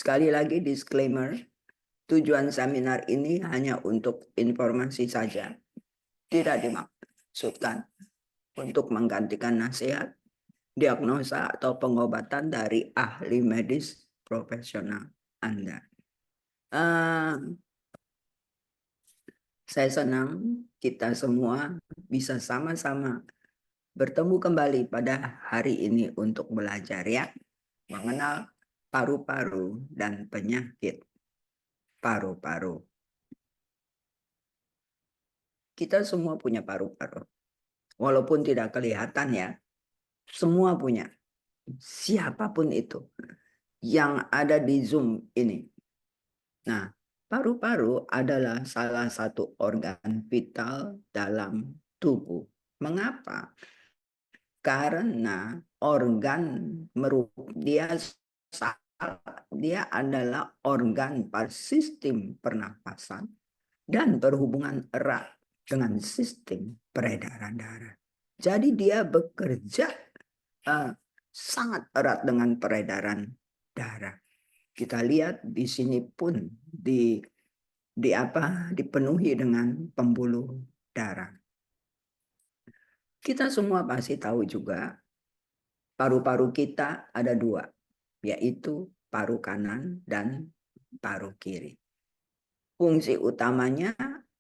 Sekali lagi disclaimer, tujuan seminar ini hanya untuk informasi saja. Tidak dimaksudkan untuk menggantikan nasihat, diagnosa, atau pengobatan dari ahli medis profesional Anda. Saya senang kita semua bisa sama-sama bertemu kembali pada hari ini untuk belajar ya, mengenal paru-paru dan penyakit paru-paru. Kita semua punya paru-paru. Walaupun tidak kelihatan ya, semua punya. Siapapun itu yang ada di Zoom ini. Nah, paru-paru adalah salah satu organ vital dalam tubuh. Mengapa? Karena organ dia adalah organ sistem pernapasan dan berhubungan erat dengan sistem peredaran darah. Jadi dia bekerja sangat erat dengan peredaran darah. Kita lihat di sini pun dipenuhi dengan pembuluh darah. Kita semua pasti tahu juga paru-paru kita ada dua, yaitu paru kanan dan paru kiri. Fungsi utamanya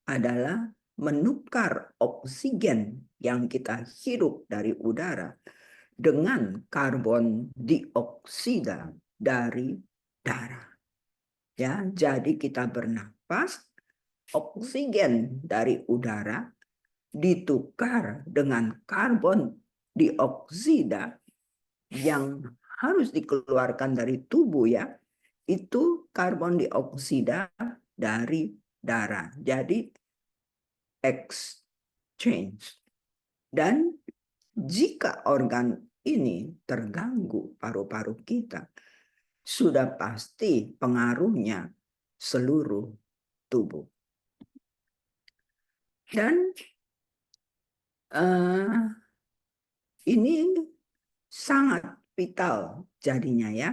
adalah menukar oksigen yang kita hirup dari udara dengan karbon dioksida dari darah. Ya, jadi kita bernapas, oksigen dari udara ditukar dengan karbon dioksida yang harus dikeluarkan dari tubuh ya. Itu karbon dioksida dari darah. Jadi exchange. Dan jika organ ini terganggu, paru-paru kita, sudah pasti pengaruhnya seluruh tubuh. Dan ini sangat vital jadinya ya.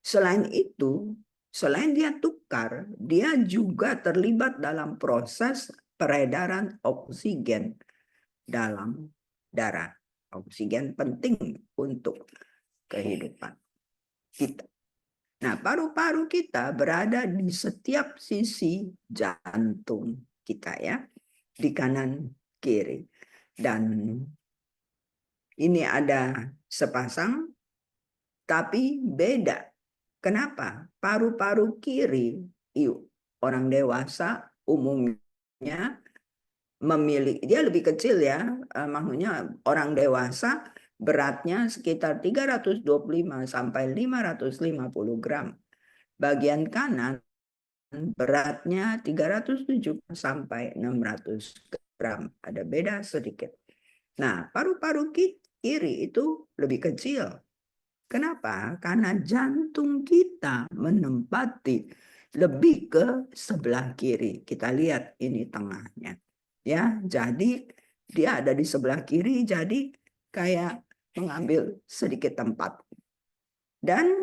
Selain itu, selain dia tukar, dia juga terlibat dalam proses peredaran oksigen dalam darah. Oksigen penting untuk kehidupan kita. Nah, paru-paru kita berada di setiap sisi jantung kita ya, di kanan kiri. Dan ini ada sepasang, tapi beda. Kenapa? Paru-paru kiri, orang dewasa umumnya memiliki, dia lebih kecil ya, maksudnya orang dewasa beratnya sekitar 325 sampai 550 gram. Bagian kanan beratnya 370 sampai 600 gram. Ada beda sedikit. Nah, paru-paru kiri itu lebih kecil. Kenapa? Karena jantung kita menempati lebih ke sebelah kiri. Kita lihat ini tengahnya. Ya, jadi dia ada di sebelah kiri, jadi kayak mengambil sedikit tempat. Dan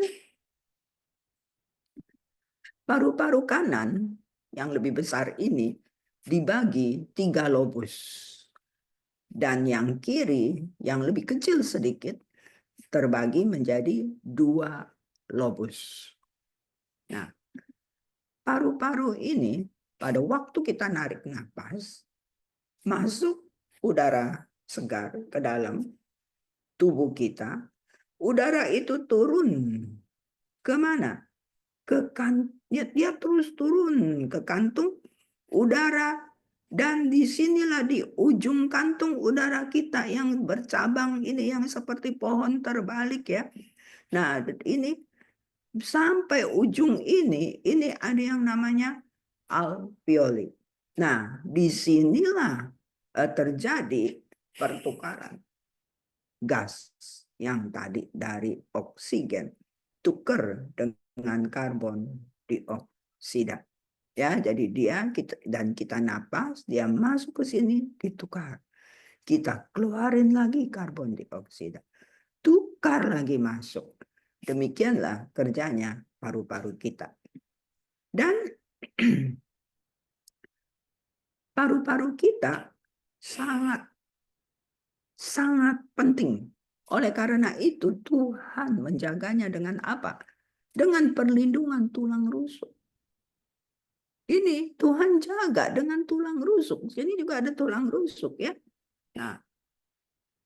paru-paru kanan yang lebih besar ini dibagi 3 lobus. Dan yang kiri yang lebih kecil sedikit terbagi menjadi 2 lobus. Nah, paru-paru ini pada waktu kita narik nafas, masuk udara segar ke dalam tubuh kita, udara itu turun ke mana? Dia terus turun ke kantung udara, dan disinilah di ujung kantung udara kita yang bercabang ini yang seperti pohon terbalik ya. Nah, ini sampai ujung ini ada yang namanya alveoli. Nah, disinilah terjadi pertukaran gas yang tadi dari oksigen tukar dengan karbon dioksida. Ya, jadi kita napas, dia masuk ke sini ditukar. Kita keluarin lagi karbon dioksida. Tukar lagi masuk. Demikianlah kerjanya paru-paru kita. Dan paru-paru kita sangat penting. Oleh karena itu Tuhan menjaganya dengan apa? Dengan perlindungan tulang rusuk. Ini Tuhan jaga dengan tulang rusuk. Sini juga ada tulang rusuk ya. Nah,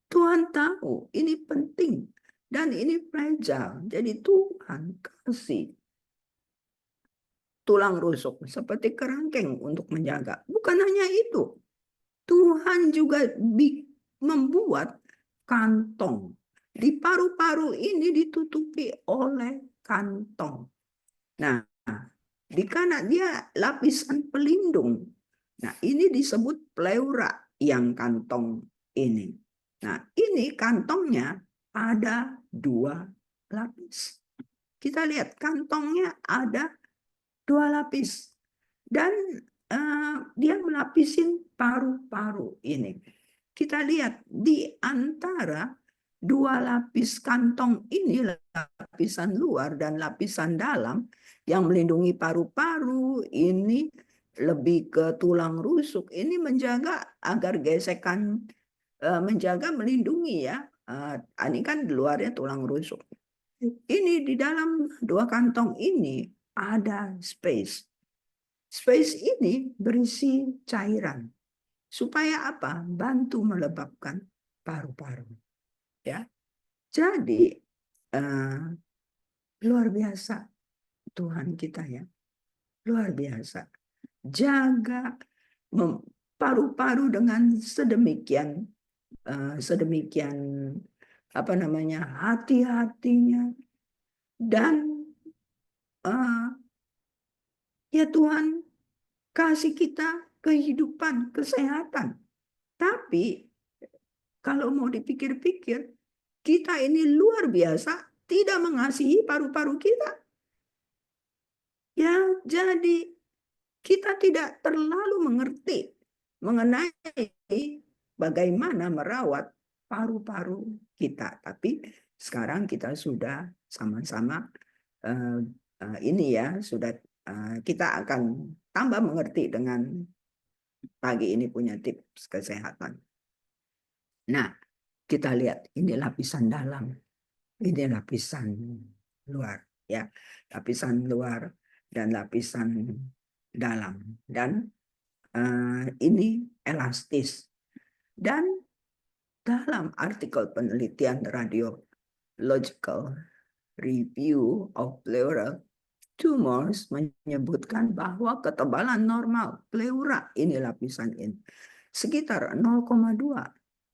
Tuhan tahu ini penting dan ini fragile. Jadi Tuhan kasih tulang rusuk seperti kerangkeng untuk menjaga. Bukan hanya itu. Tuhan juga membuat kantong. Di paru-paru ini ditutupi oleh kantong. Nah, di kanan dia lapisan pelindung. Nah, ini disebut pleura yang kantong ini. Nah, ini kantongnya ada 2 lapis. Kita lihat kantongnya ada 2 lapis. Dan dia melapisin paru-paru ini. Kita lihat di antara 2 lapis kantong ini, lapisan luar dan lapisan dalam yang melindungi paru-paru, ini lebih ke tulang rusuk. Ini menjaga agar gesekan, menjaga melindungi ya. Ini kan di luarnya tulang rusuk. Ini di dalam 2 kantong ini ada space. Space ini berisi cairan. Supaya apa? Bantu melembabkan paru-paru. Ya. Jadi luar biasa Tuhan kita ya. Luar biasa. Jaga paru-paru dengan sedemikian apa namanya, hati-hatinya. Dan ya Tuhan kasih kita kehidupan, kesehatan. Tapi kalau mau dipikir-pikir, kita ini luar biasa tidak mengasihi paru-paru kita. Ya, jadi kita tidak terlalu mengerti mengenai bagaimana merawat paru-paru kita. Tapi sekarang kita sudah sama-sama ini ya, sudah kita akan tambah mengerti dengan pagi ini punya tips kesehatan. Nah, kita lihat ini lapisan dalam, ini lapisan luar ya, lapisan luar dan lapisan dalam, dan ini elastis. Dan dalam artikel penelitian Radiological Review of Pleural Tumors menyebutkan bahwa ketebalan normal pleura, ini lapisan ini, sekitar 0,2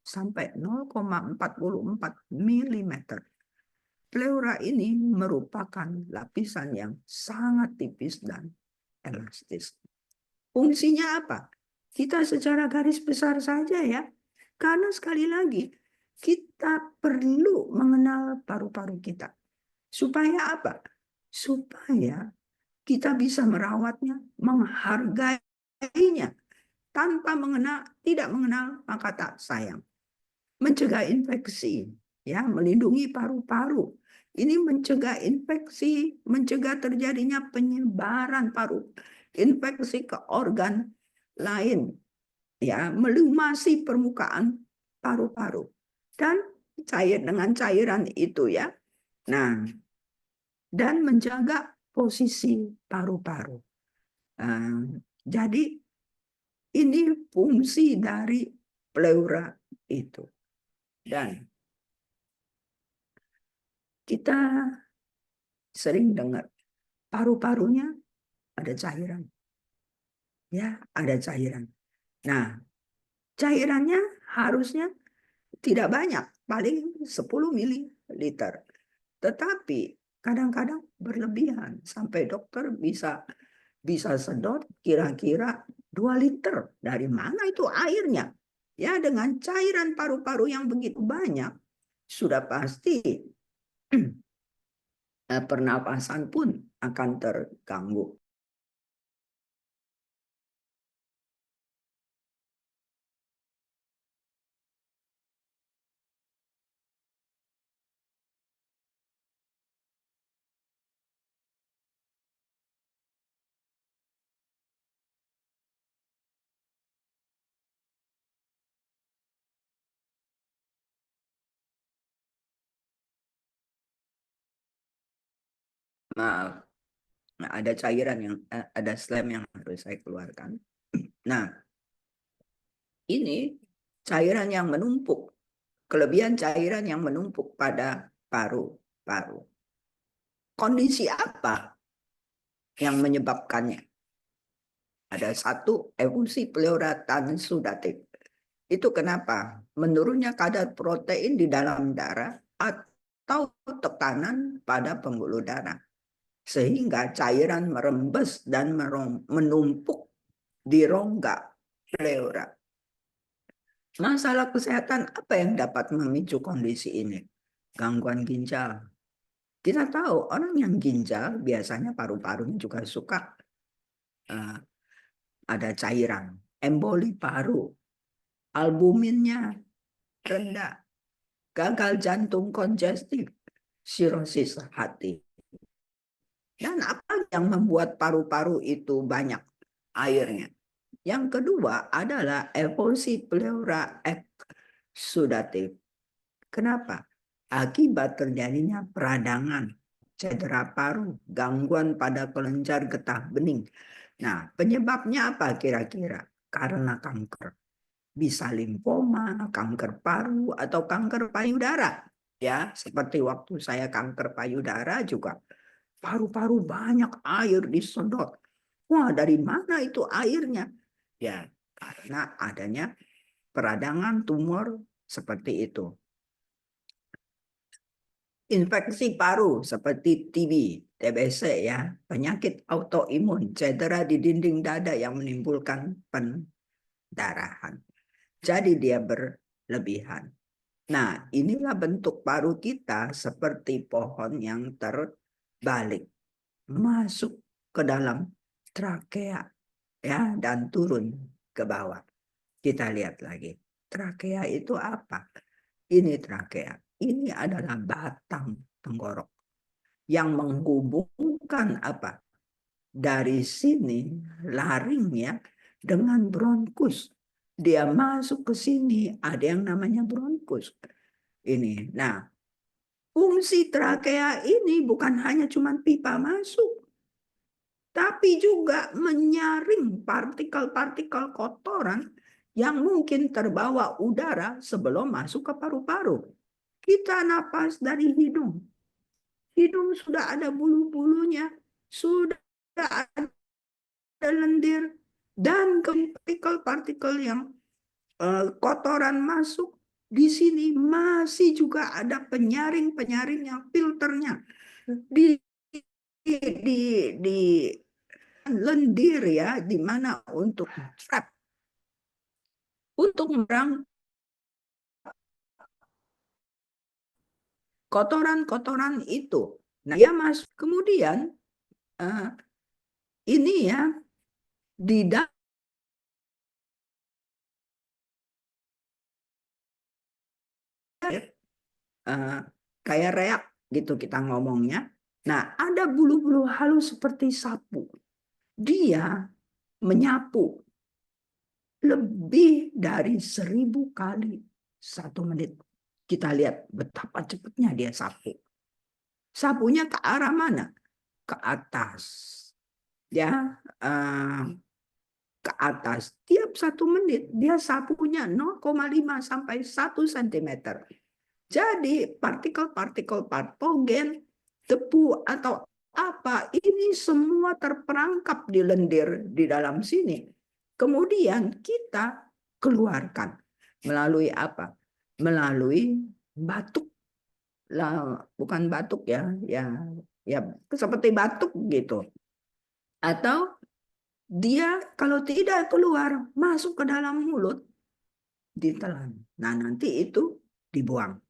sampai 0,44 mm. Pleura ini merupakan lapisan yang sangat tipis dan elastis. Fungsinya apa? Kita secara garis besar saja ya. Karena sekali lagi, kita perlu mengenal paru-paru kita. Supaya apa? Supaya kita bisa merawatnya, menghargainya, tanpa tidak mengenal kata sayang. Mencegah infeksi, ya, melindungi paru-paru. Ini mencegah infeksi, mencegah terjadinya penyebaran infeksi ke organ lain, ya, melumasi permukaan paru-paru dan dengan cairan itu ya. Nah, dan menjaga posisi paru-paru. Jadi ini fungsi dari pleura itu. Dan kita sering dengar paru-parunya ada cairan. Ya, ada cairan. Nah, cairannya harusnya tidak banyak, paling 10 ml. Tetapi kadang-kadang berlebihan sampai dokter bisa sedot kira-kira 2 liter. Dari mana itu airnya? Ya, dengan cairan paru-paru yang begitu banyak, sudah pasti pernapasan pun akan terganggu. Maaf, ada cairan yang ada slime yang harus saya keluarkan. Nah, ini cairan yang menumpuk, kelebihan cairan yang menumpuk pada paru-paru. Kondisi apa yang menyebabkannya? Ada satu, efusi pleura sudatif. Itu kenapa? Menurunnya kadar protein di dalam darah atau tekanan pada pembuluh darah. Sehingga cairan merembes dan menumpuk di rongga pleura. Masalah kesehatan apa yang dapat memicu kondisi ini? Gangguan ginjal. Kita tahu orang yang ginjal biasanya paru-parunya juga suka uh, ada cairan. Emboli paru, albuminnya rendah, gagal jantung kongestif, sirosis hati. Dan apa yang membuat paru-paru itu banyak airnya? Yang kedua adalah efusi pleura eksudatif. Kenapa? Akibat terjadinya peradangan, cedera paru, gangguan pada kelenjar getah bening. Nah, penyebabnya apa kira-kira? Karena kanker. Bisa limfoma, kanker paru, atau kanker payudara. Ya, seperti waktu saya kanker payudara juga paru-paru banyak air disedot. Wah, dari mana itu airnya? Ya, karena adanya peradangan tumor seperti itu. Infeksi paru seperti TB, TBC ya, penyakit autoimun, cedera di dinding dada yang menimbulkan pendarahan. Jadi dia berlebihan. Nah, inilah bentuk paru kita seperti pohon yang terbalik. Masuk ke dalam trakea ya dan turun ke bawah. Kita lihat lagi. Trakea itu apa? Ini trakea. Ini adalah batang tenggorok yang menghubungkan apa? Dari sini laringnya dengan bronkus. Dia masuk ke sini, ada yang namanya bronkus. Ini. Nah, fungsi trakea ini bukan hanya cuma pipa masuk, tapi juga menyaring partikel-partikel kotoran yang mungkin terbawa udara sebelum masuk ke paru-paru. Kita napas dari hidung. Hidung sudah ada bulu-bulunya, sudah ada lendir, dan partikel-partikel yang kotoran masuk. Di sini masih juga ada penyaring-penyaring yang filternya. Di di lendir ya, di mana untuk trap, untuk merang kotoran-kotoran itu. Nah, ya Mas, kemudian ini ya di dalam kayak reak gitu kita ngomongnya. Nah, ada bulu-bulu halus seperti sapu. Dia menyapu lebih dari 1000 kali 1 menit. Kita lihat betapa cepatnya dia sapu. Sapunya ke arah mana? Ke atas. Ya, ke atas. Tiap 1 menit dia sapunya 0,5 sampai 1 cm. Jadi partikel-partikel patogen, debu atau apa, ini semua terperangkap di lendir di dalam sini. Kemudian kita keluarkan melalui apa? Melalui batuk. Lah, bukan batuk ya, ya seperti batuk gitu. Atau dia kalau tidak keluar masuk ke dalam mulut ditelan. Nah, nanti itu dibuang.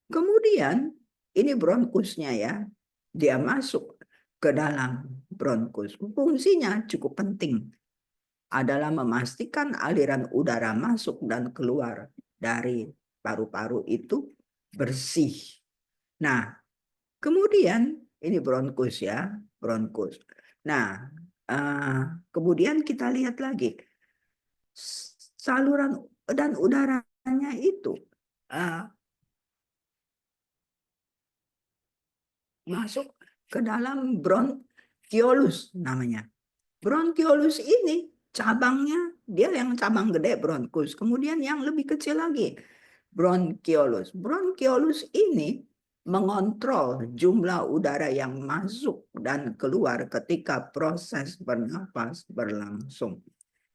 Kemudian ini bronkusnya ya. Dia masuk ke dalam bronkus. Fungsinya cukup penting adalah memastikan aliran udara masuk dan keluar dari paru-paru itu bersih. Nah, kemudian ini bronkus ya, bronkus. Nah, kemudian kita lihat lagi saluran dan udaranya itu masuk ke dalam bronkiolus namanya. Bronkiolus ini cabangnya, dia yang cabang gede bronkus, kemudian yang lebih kecil lagi bronkiolus. Bronkiolus ini mengontrol jumlah udara yang masuk dan keluar ketika proses bernapas berlangsung.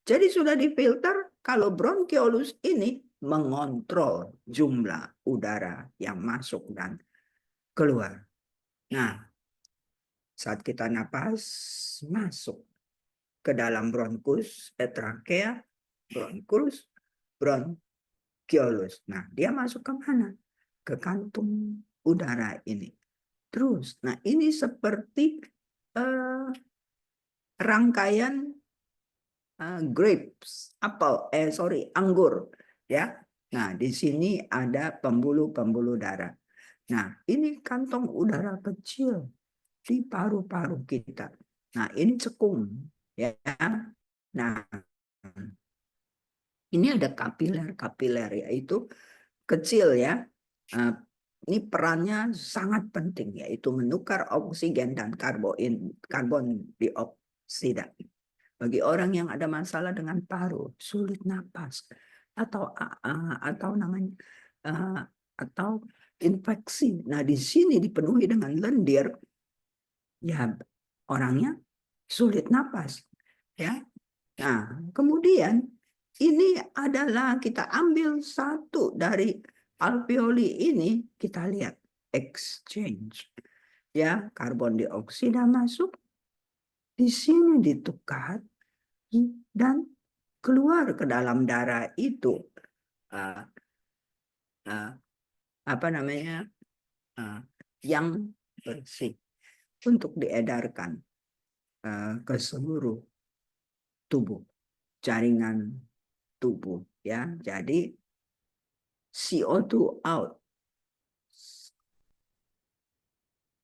Jadi sudah difilter kalau bronkiolus ini mengontrol jumlah udara yang masuk dan keluar. Nah, saat kita napas masuk ke dalam bronkus, trakea, bronkus, bronkiolus. Nah, dia masuk ke mana? Ke kantung udara ini. Terus, nah ini seperti rangkaian grapes, anggur, ya. Nah, di sini ada pembuluh-pembuluh darah. Nah, ini kantong udara kecil di paru-paru kita. Nah, ini cekung, ya. Nah, ini ada kapiler, yaitu kecil ya. Ini perannya sangat penting, yaitu menukar oksigen dan karbon dioksida. Bagi orang yang ada masalah dengan paru, sulit napas, atau namanya atau infeksi. Nah, di sini dipenuhi dengan lendir, ya orangnya sulit napas, ya. Nah, kemudian ini adalah kita ambil satu dari alveoli ini, kita lihat exchange, ya, karbon dioksida masuk, di sini ditukar dan keluar ke dalam darah itu apa namanya yang bersih untuk diedarkan ke seluruh tubuh, jaringan tubuh, ya. Jadi CO2 out,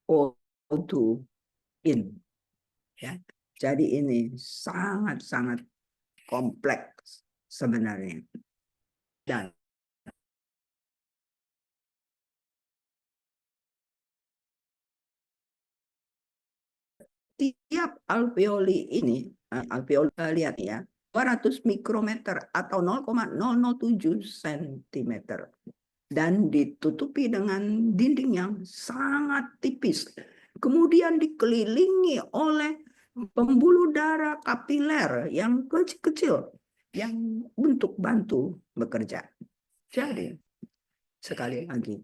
O2 in, ya. Jadi ini sangat-sangat kompleks sebenarnya. Dan tiap alveoli ini, alveoli lihat ya, 200 mikrometer atau 0,007 cm. Dan ditutupi dengan dinding yang sangat tipis. Kemudian dikelilingi oleh pembuluh darah kapiler yang kecil-kecil yang untuk bantu bekerja. Jadi, sekali lagi,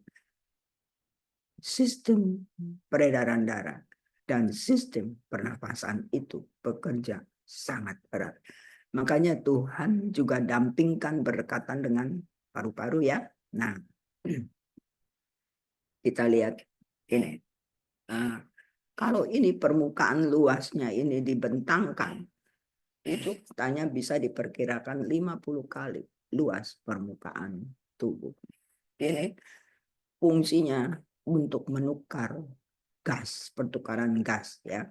sistem peredaran darah dan sistem pernapasan itu bekerja sangat erat. Makanya Tuhan juga dampingkan berdekatan dengan paru-paru, ya. Nah, kita lihat ini. Kalau ini permukaan luasnya ini dibentangkan, itu katanya bisa diperkirakan 50 kali luas permukaan tubuh. Ini fungsinya untuk menukar gas, pertukaran gas, ya.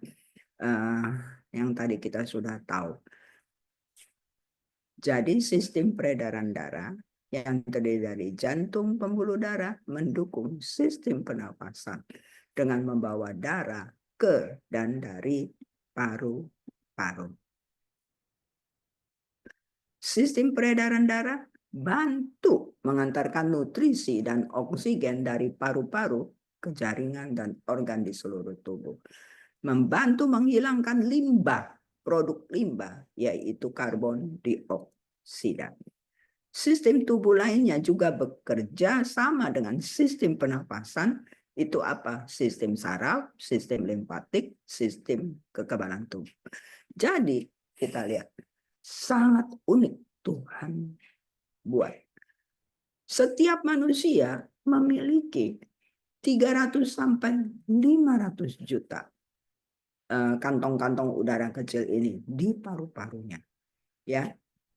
Yang tadi kita sudah tahu. Jadi sistem peredaran darah yang terdiri dari jantung, pembuluh darah, mendukung sistem pernapasan dengan membawa darah ke dan dari paru-paru. Sistem peredaran darah bantu mengantarkan nutrisi dan oksigen dari paru-paru ke jaringan dan organ di seluruh tubuh. Membantu menghilangkan limbah, produk limbah, yaitu karbon dioksida. Sistem tubuh lainnya juga bekerja sama dengan sistem pernapasan. Itu apa? Sistem saraf, sistem limfatik, sistem kekebalan tubuh. Jadi kita lihat, sangat unik Tuhan buat. Setiap manusia memiliki 300 sampai 500 juta kantong-kantong udara kecil ini di paru-parunya, ya.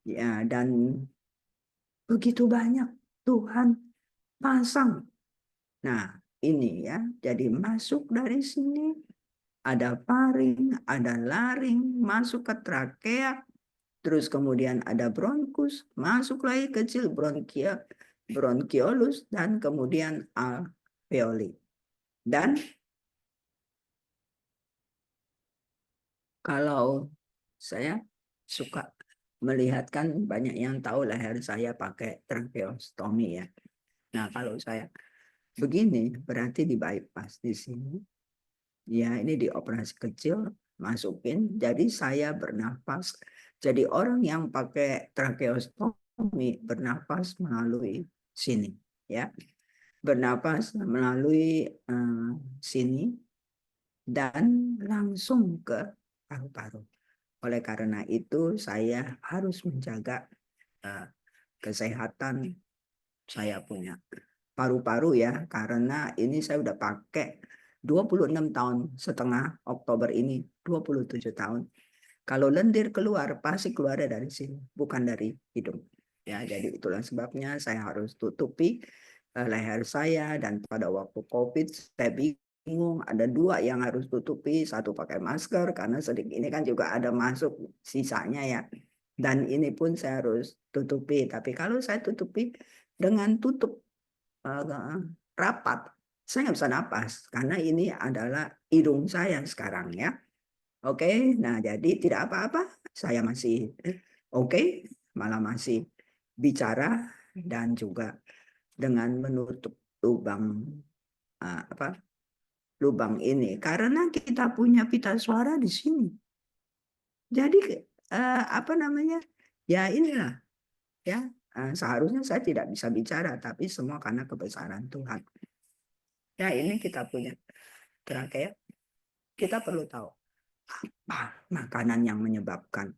Ya, dan begitu banyak Tuhan pasang. Nah, ini ya, jadi masuk dari sini, ada faring, ada laring, masuk ke trakea, terus kemudian ada bronkus, masuk lagi kecil bronkiolus, dan kemudian alveoli. Dan kalau saya suka melihatkan banyak yang tahu leher saya pakai tracheostomy ya. Nah, kalau saya begini berarti di bypass di sini. Ya, ini dioperasi kecil, masukin. Jadi saya bernafas. Jadi orang yang pakai tracheostomy bernafas melalui sini, ya. Bernafas melalui sini dan langsung ke paru-paru. Oleh karena itu saya harus menjaga kesehatan saya punya paru-paru ya, karena ini saya udah pakai 26 tahun setengah, Oktober ini 27 tahun. Kalau lendir keluar pasti keluar dari sini, bukan dari hidung. Ya, jadi itulah sebabnya saya harus tutupi leher saya, dan pada waktu COVID saya bingung, ada dua yang harus tutupi, satu pakai masker karena sedikit ini kan juga ada masuk sisanya ya. Dan ini pun saya harus tutupi, tapi kalau saya tutupi dengan tutup rapat, saya nggak bisa napas karena ini adalah hidung saya sekarang ya. Oke, nah jadi tidak apa-apa, saya masih oke, malah masih bicara dan juga dengan menutup lubang lubang ini karena kita punya pita suara di sini. Jadi apa namanya? Ya inilah ya, seharusnya saya tidak bisa bicara, tapi semua karena kebesaran Tuhan. Ya, ini kita punya trachea. Kita perlu tahu apa makanan yang menyebabkan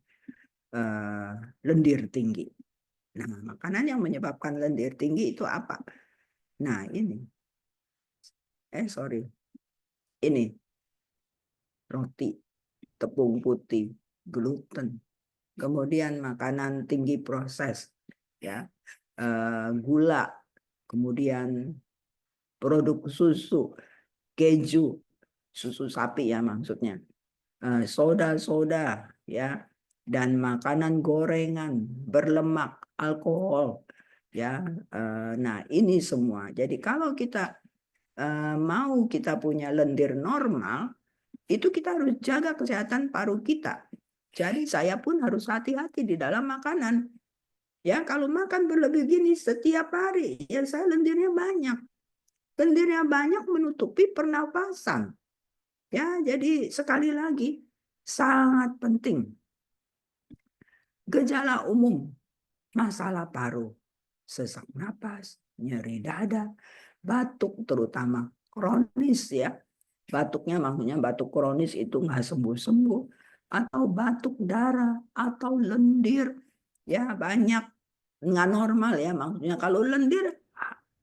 lendir tinggi. Nah, makanan yang menyebabkan lendir tinggi itu apa? Nah, ini. Ini roti, tepung putih, gluten. Kemudian makanan tinggi proses, ya, gula, kemudian produk susu, keju, susu sapi ya maksudnya, soda-soda ya, dan makanan gorengan berlemak, alkohol ya. Nah, ini semua. Jadi kalau kita mau kita punya lendir normal, itu kita harus jaga kesehatan paru kita. Jadi saya pun harus hati-hati di dalam makanan. Ya, kalau makan berlebih gini setiap hari, ya saya lendirnya banyak. Lendirnya banyak menutupi pernapasan. Ya, jadi sekali lagi sangat penting. Gejala umum masalah paru, sesak napas, nyeri dada, batuk terutama kronis ya. Batuknya maksudnya batuk kronis itu nggak sembuh-sembuh, atau batuk darah, atau lendir, ya banyak nggak normal ya maksudnya. Kalau lendir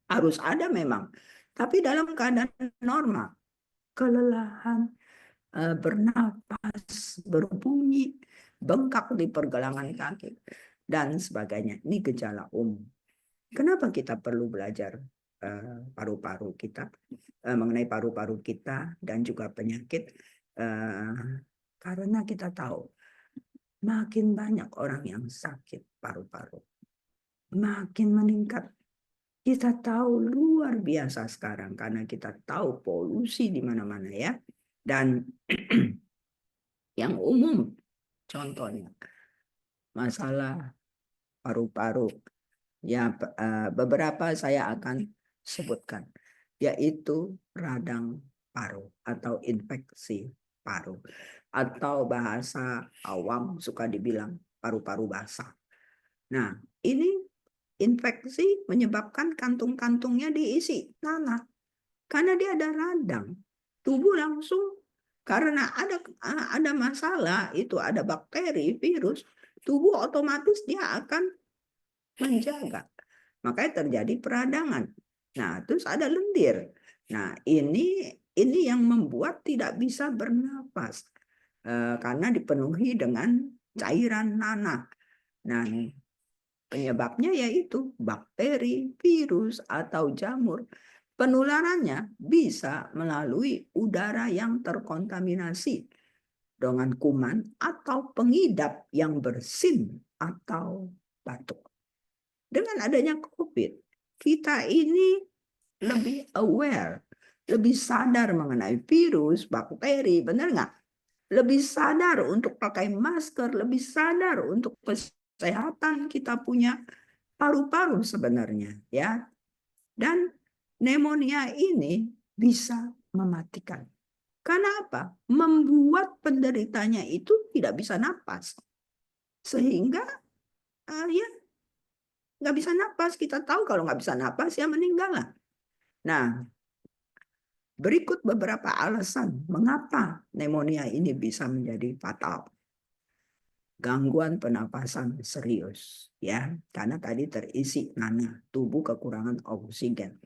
harus ada memang, tapi dalam keadaan normal, kelelahan, bernapas, berbunyi, bengkak di pergelangan kaki, dan sebagainya. Ini gejala umum. Kenapa kita perlu belajar paru-paru kita, mengenai paru-paru kita dan juga penyakit? Karena kita tahu makin banyak orang yang sakit paru-paru, makin meningkat. Kita tahu luar biasa sekarang karena kita tahu polusi di mana-mana ya. Dan yang umum contohnya masalah paru-paru. Ya, beberapa saya akan sebutkan, yaitu radang paru atau infeksi paru, atau bahasa awam suka dibilang paru-paru basah. Nah, ini infeksi menyebabkan kantung-kantungnya diisi tanah. Karena dia ada radang, tubuh langsung, karena ada masalah, itu ada bakteri, virus, tubuh otomatis dia akan menjaga. Makanya terjadi peradangan. Nah, terus ada lendir. Nah, ini yang membuat tidak bisa bernapas karena dipenuhi dengan cairan nanah. Nah, penyebabnya yaitu bakteri, virus, atau jamur. Penularannya bisa melalui udara yang terkontaminasi dengan kuman atau pengidap yang bersin atau batuk. Dengan adanya COVID, kita ini lebih aware, lebih sadar mengenai virus, bakteri, benar nggak? lebih sadar untuk pakai masker, lebih sadar untuk kesehatan kita punya paru-paru sebenarnya, ya. Dan pneumonia ini bisa mematikan. Karena apa? Membuat penderitanya itu tidak bisa napas. Sehingga ya nggak bisa napas. Kita tahu kalau nggak bisa napas ya meninggal lah. Nah, berikut beberapa alasan mengapa pneumonia ini bisa menjadi fatal. Gangguan pernapasan serius, ya, karena tadi terisi nanah, tubuh kekurangan oksigen.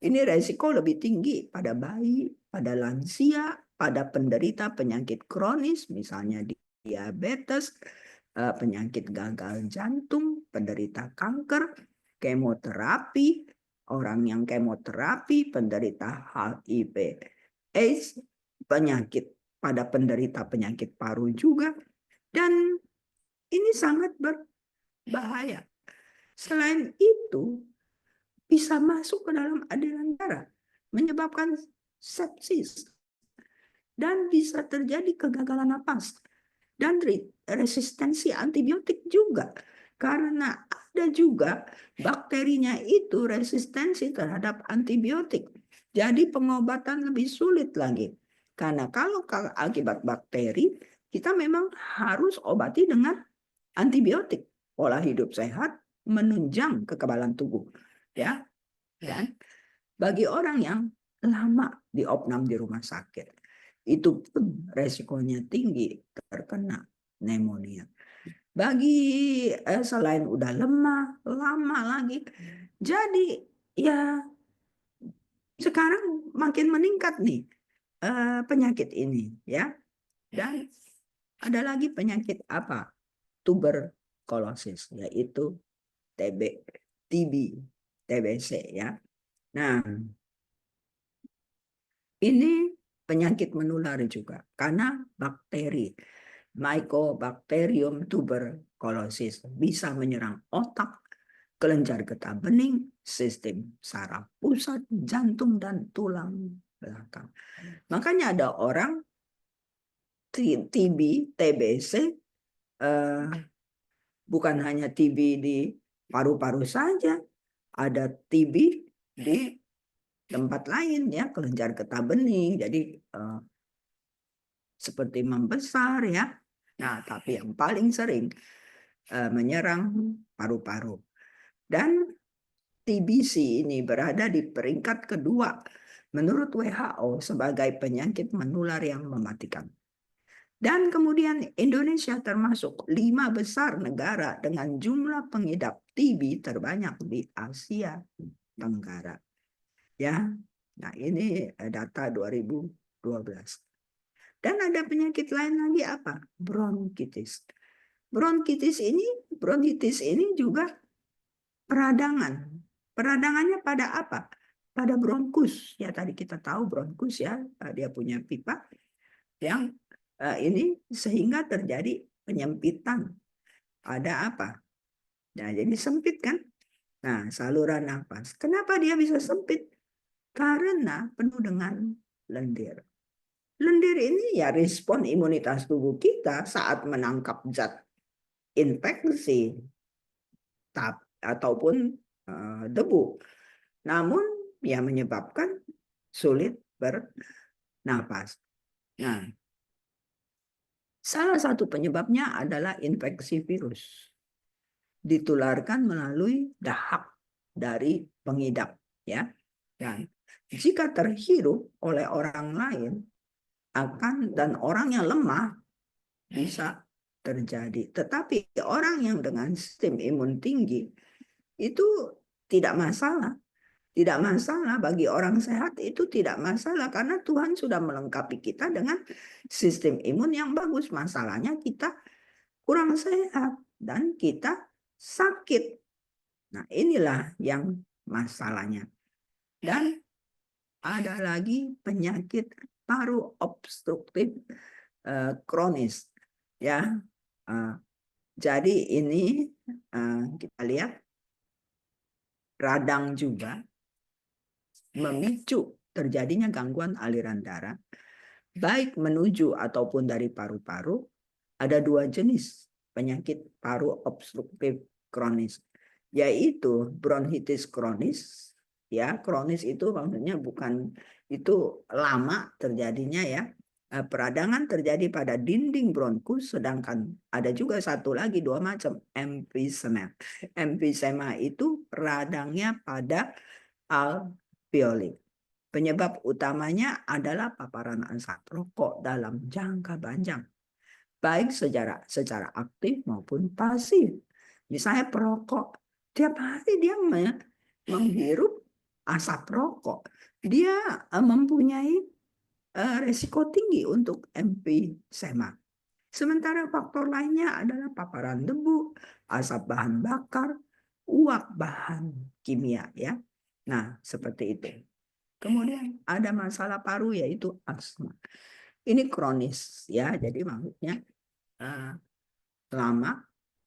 Ini resiko lebih tinggi pada bayi, pada lansia, pada penderita penyakit kronis, misalnya diabetes, penyakit gagal jantung, penderita kanker, kemoterapi, orang yang kemoterapi, penderita HIV, AIDS, penyakit pada penderita penyakit paru juga, dan ini sangat berbahaya. Selain itu, bisa masuk ke dalam aliran darah, menyebabkan sepsis, dan bisa terjadi kegagalan napas, dan resistensi antibiotik juga. Karena ada juga bakterinya itu resistensi terhadap antibiotik. Jadi pengobatan lebih sulit lagi. Karena kalau akibat bakteri, kita memang harus obati dengan antibiotik. Pola hidup sehat menunjang kekebalan tubuh. Ya, dan bagi orang yang lama diopnam di rumah sakit, itu pun resikonya tinggi terkena pneumonia. Bagi selain udah lemah, lama lagi. Jadi ya sekarang makin meningkat nih penyakit ini, ya. Dan ada lagi penyakit apa? Tuberkulosis, yaitu TB, TBC, ya. Nah, ini penyakit menular juga karena bakteri Mycobacterium tuberculosis bisa menyerang otak, kelenjar getah bening, sistem saraf pusat, jantung, dan tulang belakang. Makanya ada orang TB, TBC, bukan hanya TB di paru-paru saja, ada TB di tempat lain, ya, kelenjar getah bening, jadi seperti membesar, ya. Nah, tapi yang paling sering menyerang paru-paru. Dan TBC ini berada di peringkat kedua menurut WHO sebagai penyakit menular yang mematikan. Dan kemudian Indonesia termasuk 5 besar negara dengan jumlah pengidap TB terbanyak di Asia Tenggara. Ya, nah ini data 2012. Dan ada penyakit lain lagi apa? Bronkitis. Bronkitis ini juga peradangan. Peradangannya pada apa? Pada bronkus. Ya tadi kita tahu bronkus, ya, dia punya pipa yang ini sehingga terjadi penyempitan. Ada apa? Nah, jadi sempit kan? Nah, saluran nafas. Kenapa dia bisa sempit? Karena penuh dengan lendir. Lendir ini ya respon imunitas tubuh kita saat menangkap zat infeksi ataupun debu. Namun ya menyebabkan sulit bernapas. Nah, salah satu penyebabnya adalah infeksi virus. Ditularkan melalui dahak dari pengidap, ya. Dan jika terhirup oleh orang lain dan orang yang lemah bisa terjadi. Tetapi orang yang dengan sistem imun tinggi itu tidak masalah. Tidak masalah bagi orang sehat, itu tidak masalah karena Tuhan sudah melengkapi kita dengan sistem imun yang bagus. Masalahnya kita kurang sehat dan kita sakit. Nah, inilah yang masalahnya. Dan ada lagi penyakit paru obstruktif kronis, ya. Jadi ini kita lihat radang juga memicu terjadinya gangguan aliran darah baik menuju ataupun dari paru-paru. Ada dua jenis penyakit paru obstruktif kronis, yaitu bronkitis kronis. Ya, kronis itu maksudnya bukan itu lama terjadinya ya. Peradangan terjadi pada dinding bronkus, sedangkan ada juga satu lagi, dua macam, emfisema. Emfisema itu radangnya pada alveoli. Penyebab utamanya adalah paparan asap rokok dalam jangka panjang, baik secara aktif maupun pasif. Misalnya perokok, tiap hari dia menghirup asap rokok, dia mempunyai resiko tinggi untuk emfisema. Sementara faktor lainnya adalah paparan debu, asap bahan bakar, uap bahan kimia ya. Nah, seperti itu. Kemudian ada masalah paru yaitu asma. Ini kronis ya, jadi maksudnya lama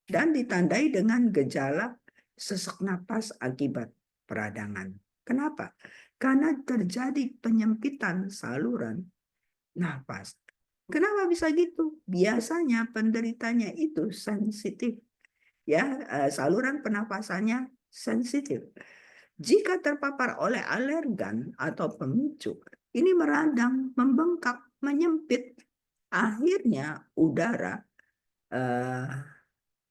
dan ditandai dengan gejala sesak napas akibat peradangan. Kenapa? Karena terjadi penyempitan saluran napas. Kenapa bisa gitu? Biasanya penderitanya itu sensitif, ya, saluran pernapasannya sensitif. Jika terpapar oleh alergan atau pemicu, ini meradang, membengkak, menyempit. Akhirnya udara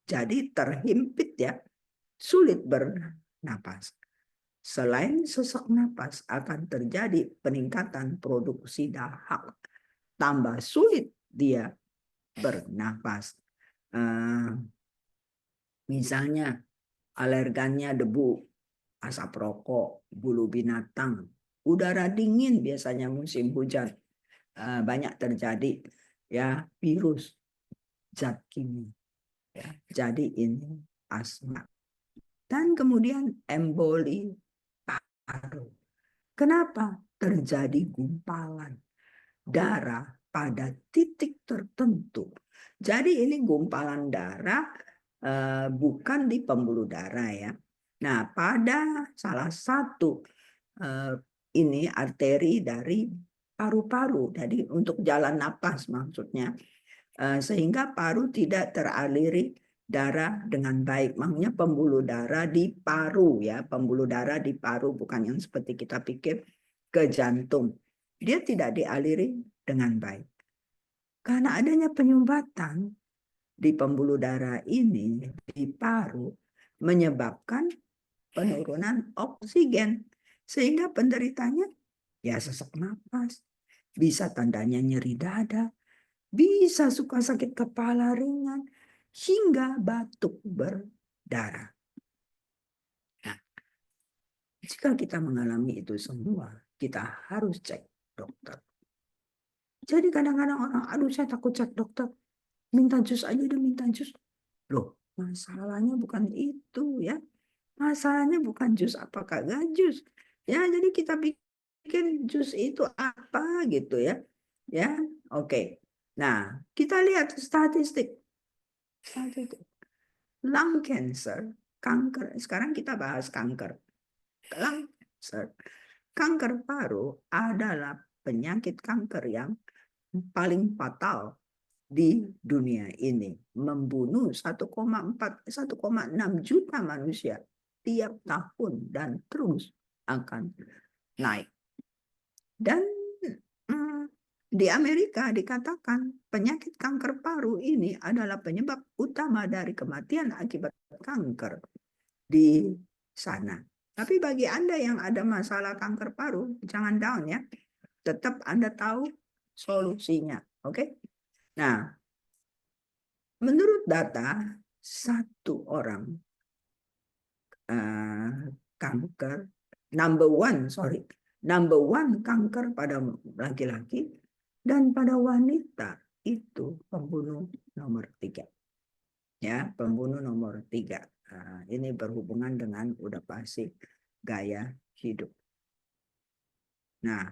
jadi terhimpit ya, sulit bernapas. Selain sesak napas, akan terjadi peningkatan produksi dahak. Tambah sulit dia bernapas. Misalnya alergannya debu, asap rokok, bulu binatang, udara dingin biasanya musim hujan banyak terjadi ya, virus, zat kimia ya. Jadi ini asma. Dan kemudian emboli paru. Kenapa terjadi gumpalan darah pada titik tertentu? Jadi ini gumpalan darah bukan di pembuluh darah ya. Nah, pada salah satu ini arteri dari paru-paru, jadi untuk jalan napas maksudnya, sehingga paru tidak teraliri darah dengan baik. Makanya pembuluh darah di paru ya, pembuluh darah di paru, bukan yang seperti kita pikir ke jantung. Dia tidak dialiri dengan baik. Karena adanya penyumbatan di pembuluh darah ini, di paru, menyebabkan penurunan oksigen. Sehingga penderitanya ya sesak napas, bisa tandanya nyeri dada, bisa suka sakit kepala ringan, hingga batuk berdarah. Nah, jika kita mengalami itu semua, kita harus cek dokter. Jadi kadang-kadang orang, aduh saya takut cek dokter, minta jus aja udah minta jus. Loh, masalahnya bukan itu ya. Masalahnya bukan jus apa kagak jus. Ya, jadi kita bikin jus itu apa gitu ya. Ya, oke. Nah, kita lihat statistik. Lung cancer, kanker. Sekarang kita bahas kanker. Lung cancer, kanker paru adalah penyakit kanker yang paling fatal di dunia ini, membunuh 1,6 juta manusia tiap tahun dan terus akan naik. Dan di Amerika dikatakan penyakit kanker paru ini adalah penyebab utama dari kematian akibat kanker di sana. Tapi bagi Anda yang ada masalah kanker paru, jangan down ya. Tetap Anda tahu solusinya, oke? Nah, menurut data satu orang kanker number one kanker pada laki-laki dan pada wanita itu pembunuh nomor 3 ya, pembunuh nomor 3. Nah, ini berhubungan dengan udah pasti gaya hidup. Nah,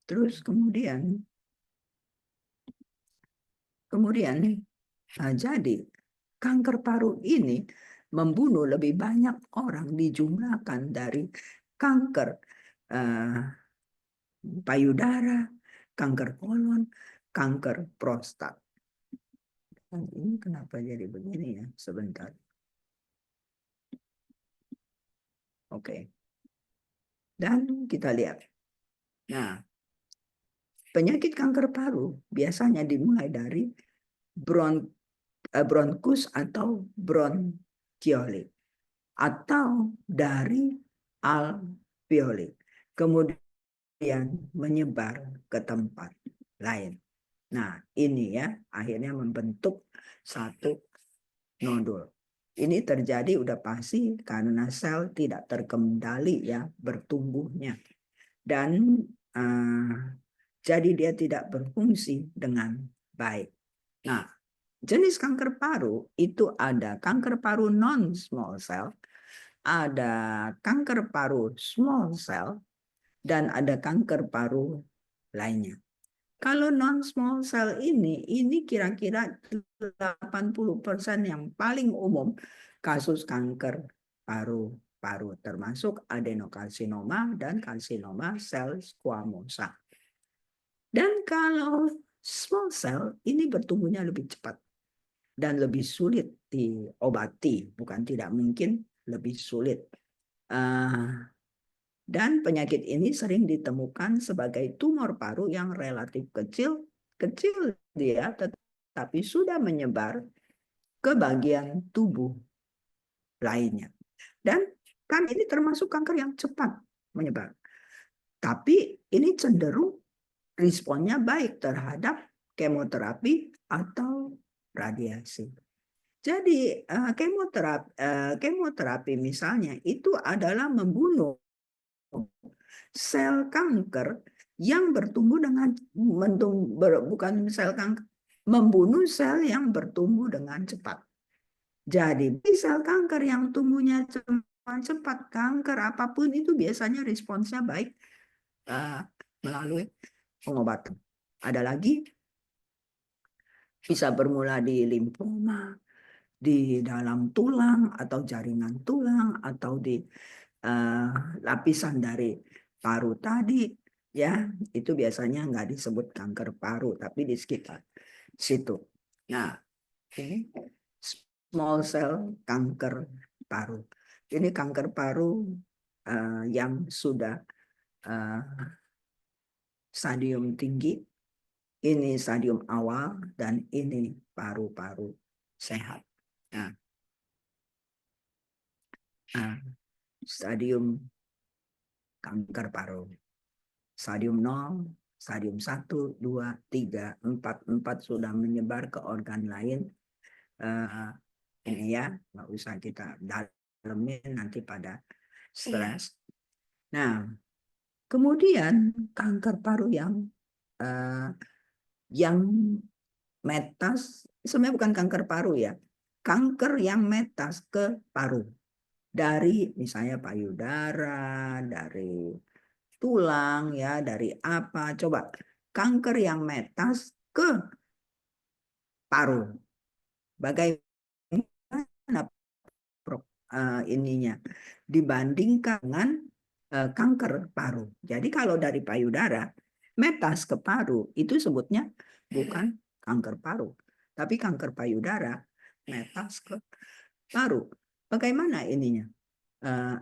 terus kemudian jadi kanker paru ini membunuh lebih banyak orang dijumlahkan dari kanker payudara, kanker kolon, kanker prostat. Dan ini kenapa jadi begini ya? Sebentar. Oke. Dan kita lihat. Nah, penyakit kanker paru biasanya dimulai dari bronkus atau bronkioli atau dari alveoli. Kemudian menyebar ke tempat lain. Nah, ini ya akhirnya membentuk satu nodul. Ini terjadi udah pasti karena sel tidak terkendali ya bertumbuhnya. Dan jadi dia tidak berfungsi dengan baik. Nah, jenis kanker paru itu ada kanker paru non small cell, ada kanker paru small cell, dan ada kanker paru lainnya. Kalau non small cell ini kira-kira 80% yang paling umum kasus kanker paru-paru, termasuk adenokarsinoma dan karsinoma sel squamosa. Dan kalau small cell ini bertumbuhnya lebih cepat dan lebih sulit diobati, bukan tidak mungkin, lebih sulit. Dan penyakit ini sering ditemukan sebagai tumor paru yang relatif kecil dia, tetapi sudah menyebar ke bagian tubuh lainnya. Dan kan ini termasuk kanker yang cepat menyebar. Tapi ini cenderung responnya baik terhadap kemoterapi atau radiasi. Jadi kemoterapi misalnya itu adalah membunuh sel kanker yang bertumbuh dengan bukan sel kanker, membunuh sel yang bertumbuh dengan cepat. Jadi sel kanker yang tumbuhnya cepat, kanker apapun itu biasanya responsnya baik melalui pengobatan. Ada lagi bisa bermula di limfoma, di dalam tulang atau jaringan tulang atau di lapisan dari paru tadi, ya itu biasanya nggak disebut kanker paru, tapi di sekitar situ. Nah, ini small cell kanker paru. Ini kanker paru yang sudah stadium tinggi, ini stadium awal, dan ini paru-paru sehat. Nah, stadium kanker paru. Stadium 0, stadium 1, 2, 3, 4. 4 sudah menyebar ke organ lain. Ini ya, nggak usah kita dalemin nanti pada stres. Nah, kemudian kanker paru yang metas, sebenarnya bukan kanker paru ya, kanker yang metas ke paru. Dari misalnya payudara, dari tulang ya, dari apa, coba kanker yang metas ke paru, bagaimana ininya dibandingkan dengan kanker paru. Jadi kalau dari payudara metas ke paru itu sebutnya bukan kanker paru, tapi kanker payudara metas ke paru. Bagaimana ininya?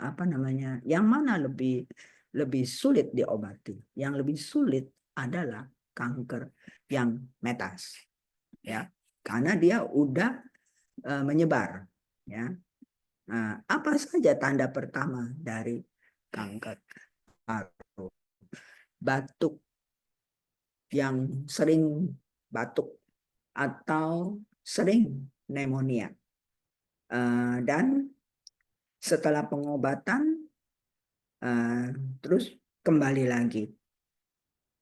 Apa namanya? Yang mana lebih sulit diobati? Yang lebih sulit adalah kanker yang metas, ya, karena dia udah menyebar, ya. Apa saja tanda pertama dari kanker paru? Batuk yang sering batuk atau sering pneumonia, dan setelah pengobatan terus kembali lagi.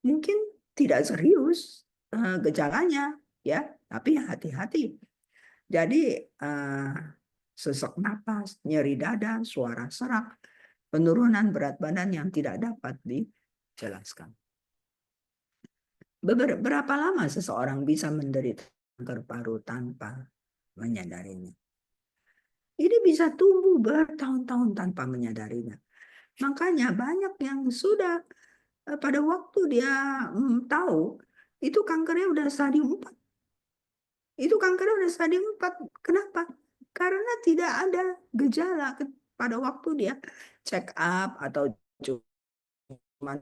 Mungkin tidak serius gejalanya, ya, tapi hati-hati. Jadi sesak napas, nyeri dada, suara serak, penurunan berat badan yang tidak dapat dijelaskan. Berapa lama seseorang bisa menderita kanker paru tanpa menyadarinya? Ini bisa tumbuh bertahun-tahun tanpa menyadarinya. Makanya banyak yang sudah pada waktu dia tahu itu kankernya udah stadium 4. Itu kankernya udah stadium 4. Kenapa? Karena tidak ada gejala pada waktu dia check up atau cuma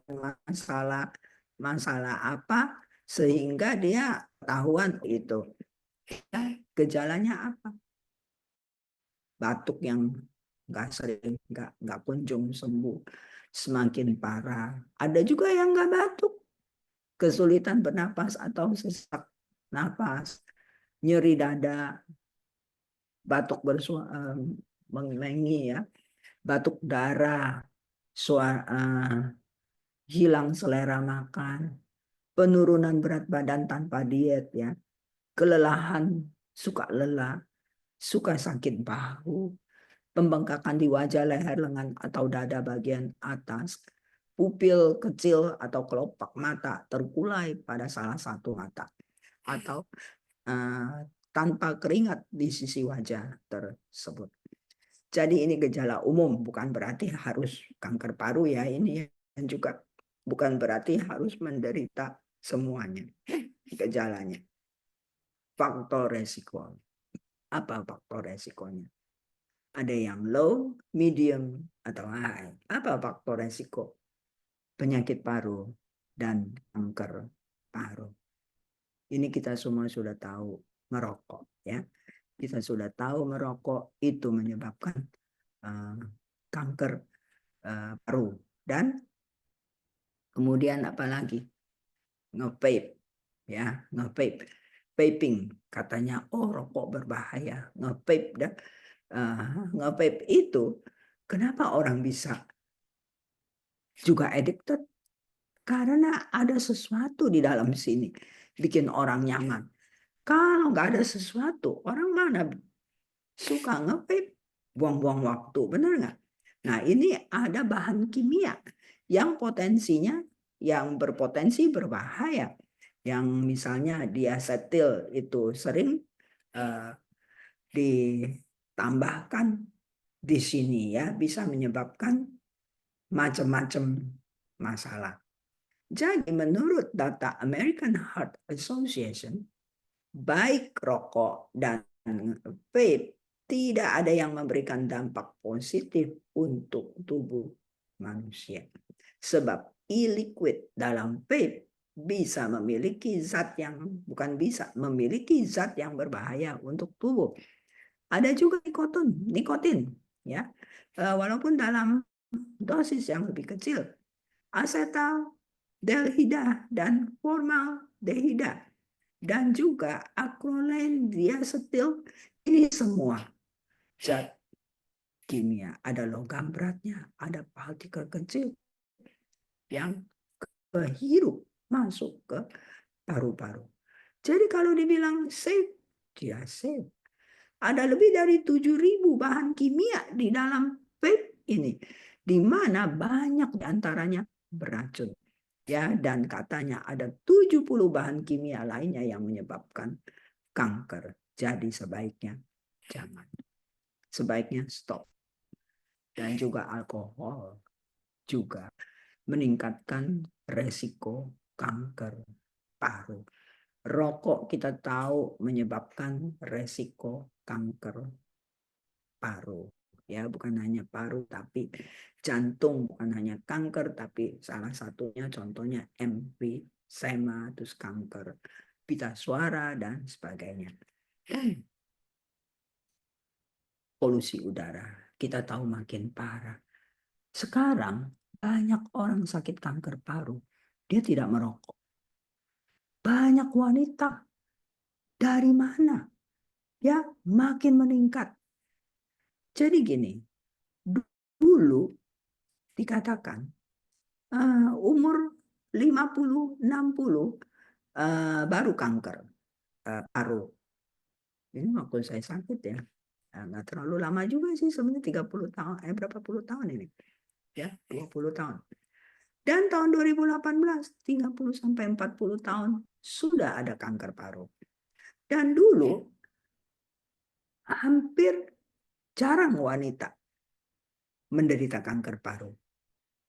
masalah masalah apa sehingga dia tahuan itu. Gejalanya apa? Batuk yang nggak kunjung sembuh, semakin parah. Ada juga yang nggak batuk, kesulitan bernapas atau sesak napas, nyeri dada, batuk mengengi ya, batuk darah, hilang selera makan, penurunan berat badan tanpa diet ya, kelelahan, suka lelah, suka sakit bahu, pembengkakan di wajah, leher, lengan, atau dada bagian atas, pupil kecil atau kelopak mata terkulai pada salah satu mata, atau tanpa keringat di sisi wajah tersebut. Jadi ini gejala umum, bukan berarti harus kanker paru ya ini, dan juga bukan berarti harus menderita semuanya gejalanya. Faktor resiko. Apa faktor resikonya? Ada yang low, medium, atau high. Apa faktor resiko? Penyakit paru dan kanker paru. Ini kita semua sudah tahu, merokok ya. Kita sudah tahu merokok itu menyebabkan kanker paru. Dan kemudian apalagi? Nge-vape ya, nge-vape. Vaping katanya rokok berbahaya. Nge-vape dan nge-vape itu kenapa orang bisa juga addicted? Karena ada sesuatu di dalam sini bikin orang nyaman. Kalau nggak ada sesuatu, orang mana suka nge-vape, buang-buang waktu, benar nggak? Nah ini ada bahan kimia yang potensinya, yang berpotensi berbahaya. Yang misalnya diasetil itu sering ditambahkan di sini ya, bisa menyebabkan macam-macam masalah. Jadi menurut data American Heart Association, baik rokok dan vape tidak ada yang memberikan dampak positif untuk tubuh manusia. Sebab e-liquid dalam vape bisa memiliki zat yang memiliki zat yang berbahaya untuk tubuh. Ada juga nikotin ya. Walaupun dalam dosis yang lebih kecil. Asetaldehida dan formaldehida dan juga akrolendiasetil, ini semua zat kimia. Ada logam beratnya, ada partikel kecil yang kehirup masuk ke paru-paru. Jadi kalau dibilang safe, dia safe. Ada lebih dari 7.000 bahan kimia di dalam vape ini, di mana banyak diantaranya beracun. Ya, dan katanya ada 70 bahan kimia lainnya yang menyebabkan kanker. Jadi sebaiknya jangan. Sebaiknya stop. Dan juga alkohol juga meningkatkan resiko kanker paru. Rokok kita tahu menyebabkan resiko kanker paru. Ya, bukan hanya paru tapi jantung, bukan hanya kanker tapi salah satunya contohnya emfisema, terus kanker pita suara dan sebagainya. Dan polusi udara kita tahu makin parah. Sekarang banyak orang sakit kanker paru, dia tidak merokok. Banyak wanita, dari mana? Ya, makin meningkat. Jadi gini, dulu dikatakan umur 50-60 baru kanker paru. Ini waktu saya sakit ya. Nggak terlalu lama juga sih sebenarnya, 30 tahun, berapa puluh tahun ini. Ya, 20 tahun. Dan tahun 2018, 30-40 tahun sudah ada kanker paru. Dan dulu hampir jarang wanita menderita kanker paru.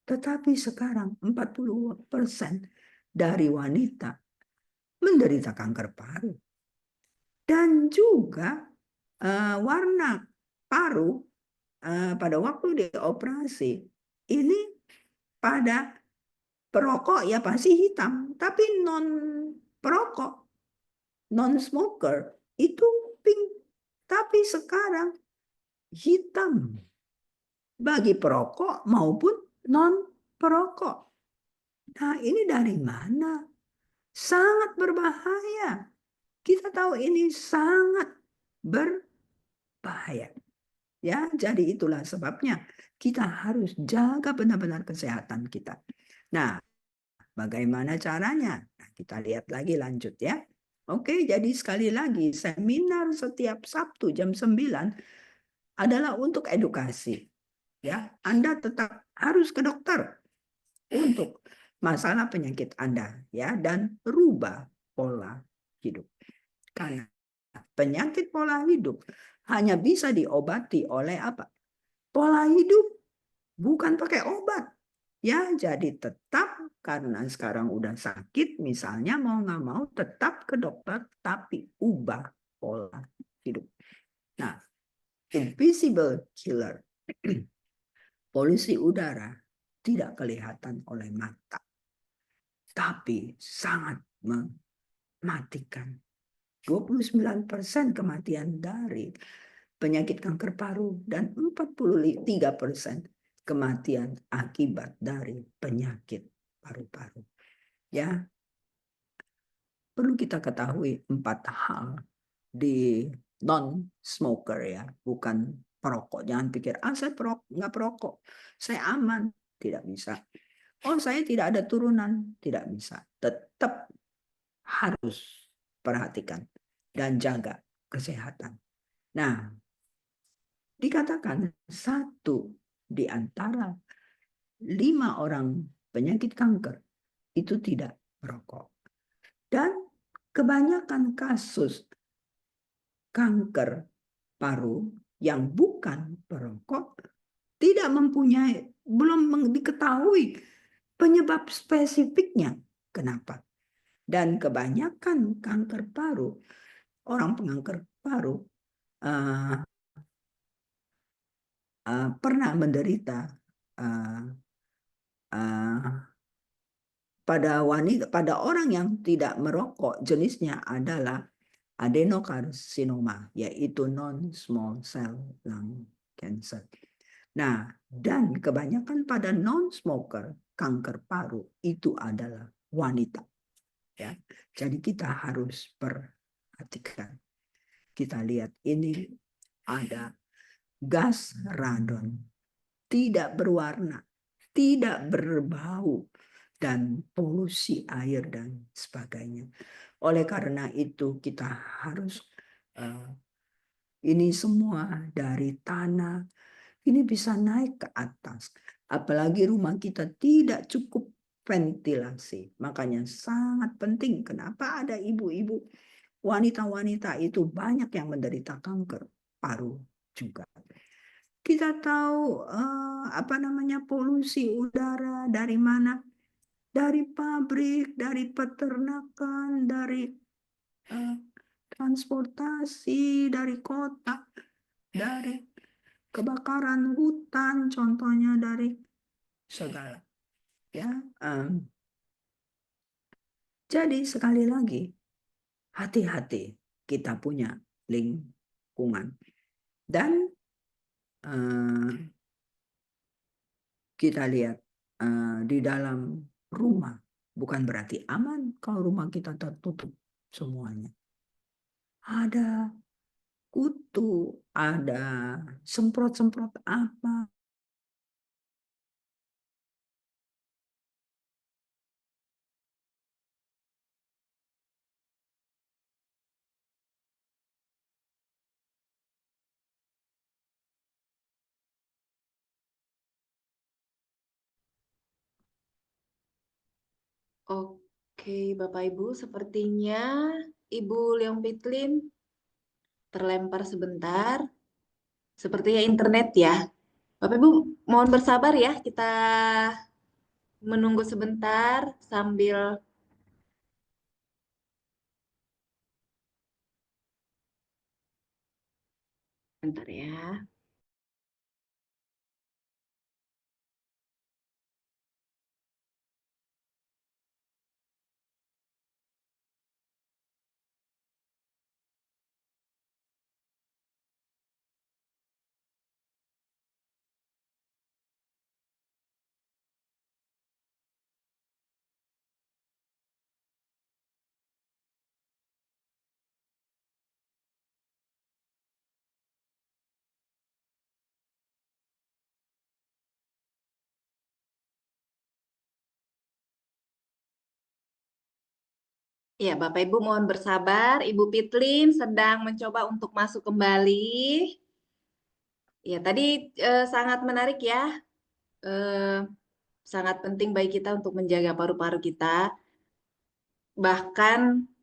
Tetapi sekarang 40% dari wanita menderita kanker paru. Dan juga warna paru pada waktu dioperasi ini pada perokok ya pasti hitam, tapi non perokok, non smoker itu pink. Tapi sekarang hitam bagi perokok maupun non perokok. Nah, ini dari mana? Sangat berbahaya. Kita tahu ini sangat berbahaya. Ya, jadi itulah sebabnya kita harus jaga benar-benar kesehatan kita. Nah, bagaimana caranya? Nah, kita lihat lagi lanjut ya. Oke, jadi sekali lagi seminar setiap Sabtu jam 9 adalah untuk edukasi. Ya, Anda tetap harus ke dokter untuk masalah penyakit Anda ya dan rubah pola hidup. Karena penyakit pola hidup hanya bisa diobati oleh apa? Pola hidup, bukan pakai obat. Ya, jadi tetap karena sekarang udah sakit, misalnya mau nggak mau tetap ke dokter, tapi ubah pola hidup. Nah, invisible killer, polusi udara tidak kelihatan oleh mata, tapi sangat mematikan. 29% kematian dari penyakit kanker paru dan 43% kematian akibat dari penyakit paru-paru. Ya, perlu kita ketahui 4 hal di non-smoker ya, bukan perokok. Jangan pikir, saya nggak perokok, saya aman. Tidak bisa. Oh, saya tidak ada turunan. Tidak bisa. Tetap harus perhatikan dan jaga kesehatan. Nah, dikatakan 1 di antara 5 orang penyakit kanker itu tidak merokok. Dan kebanyakan kasus kanker paru yang bukan perokok tidak mempunyai, belum diketahui penyebab spesifiknya. Kenapa? Dan kebanyakan kanker paru, orang pengangker paru pernah menderita pada orang yang tidak merokok, jenisnya adalah adenokarsinoma, yaitu non-small cell lung cancer. Nah, dan kebanyakan pada non-smoker kanker paru itu adalah wanita. Ya, jadi kita harus perhatikan. Kita lihat ini ada gas radon, tidak berwarna, tidak berbau, dan polusi air dan sebagainya. Oleh karena itu kita harus ini semua dari tanah, ini bisa naik ke atas. Apalagi rumah kita tidak cukup ventilasi. Makanya sangat penting kenapa ada ibu-ibu, wanita-wanita itu banyak yang menderita kanker paru juga. Kita tahu polusi udara dari mana? Dari pabrik, dari peternakan, dari transportasi, dari kota, dari kebakaran hutan, contohnya dari segala. Ya, jadi sekali lagi hati-hati kita punya lingkungan dan kita lihat di dalam rumah bukan berarti aman kalau rumah kita tertutup semuanya. Ada kutu, ada semprot-semprot apa. Oke, Bapak Ibu, sepertinya Ibu Leong Pitlin terlempar sebentar. Sepertinya internet ya. Bapak Ibu mohon bersabar ya, kita menunggu sebentar sambil bentar ya. Ya, Bapak Ibu mohon bersabar. Ibu Pitlin sedang mencoba untuk masuk kembali. Ya, tadi sangat menarik ya. Eh, Sangat penting bagi kita untuk menjaga paru-paru kita. Bahkan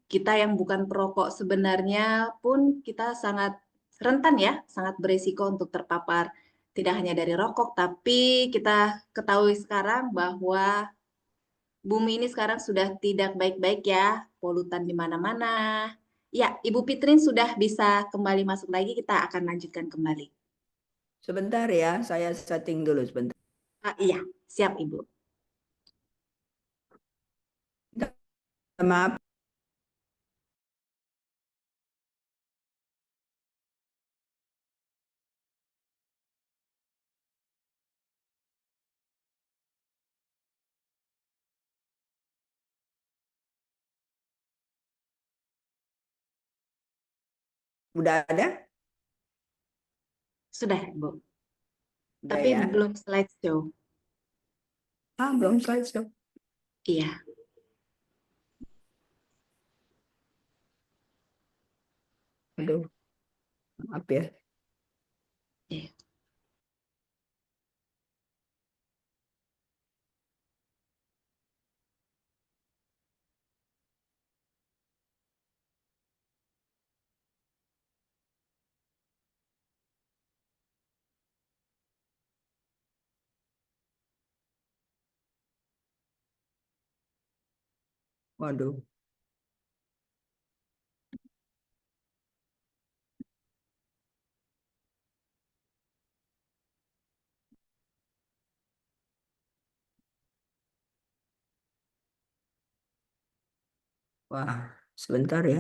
kita yang bukan perokok sebenarnya pun kita sangat rentan ya, sangat beresiko untuk terpapar. Tidak hanya dari rokok, tapi kita ketahui sekarang bahwa bumi ini sekarang sudah tidak baik-baik ya, polutan di mana-mana. Ya, Ibu Pitrin sudah bisa kembali masuk lagi, kita akan lanjutkan kembali. Sebentar ya, saya setting dulu sebentar. Ah, iya, siap Ibu. Maaf, udah ada? Sudah, Ibu. Udah Tapi ya. belum slideshow. Belum slideshow. Iya. Aduh, maaf ya. Iya. Waduh, wah, sebentar ya.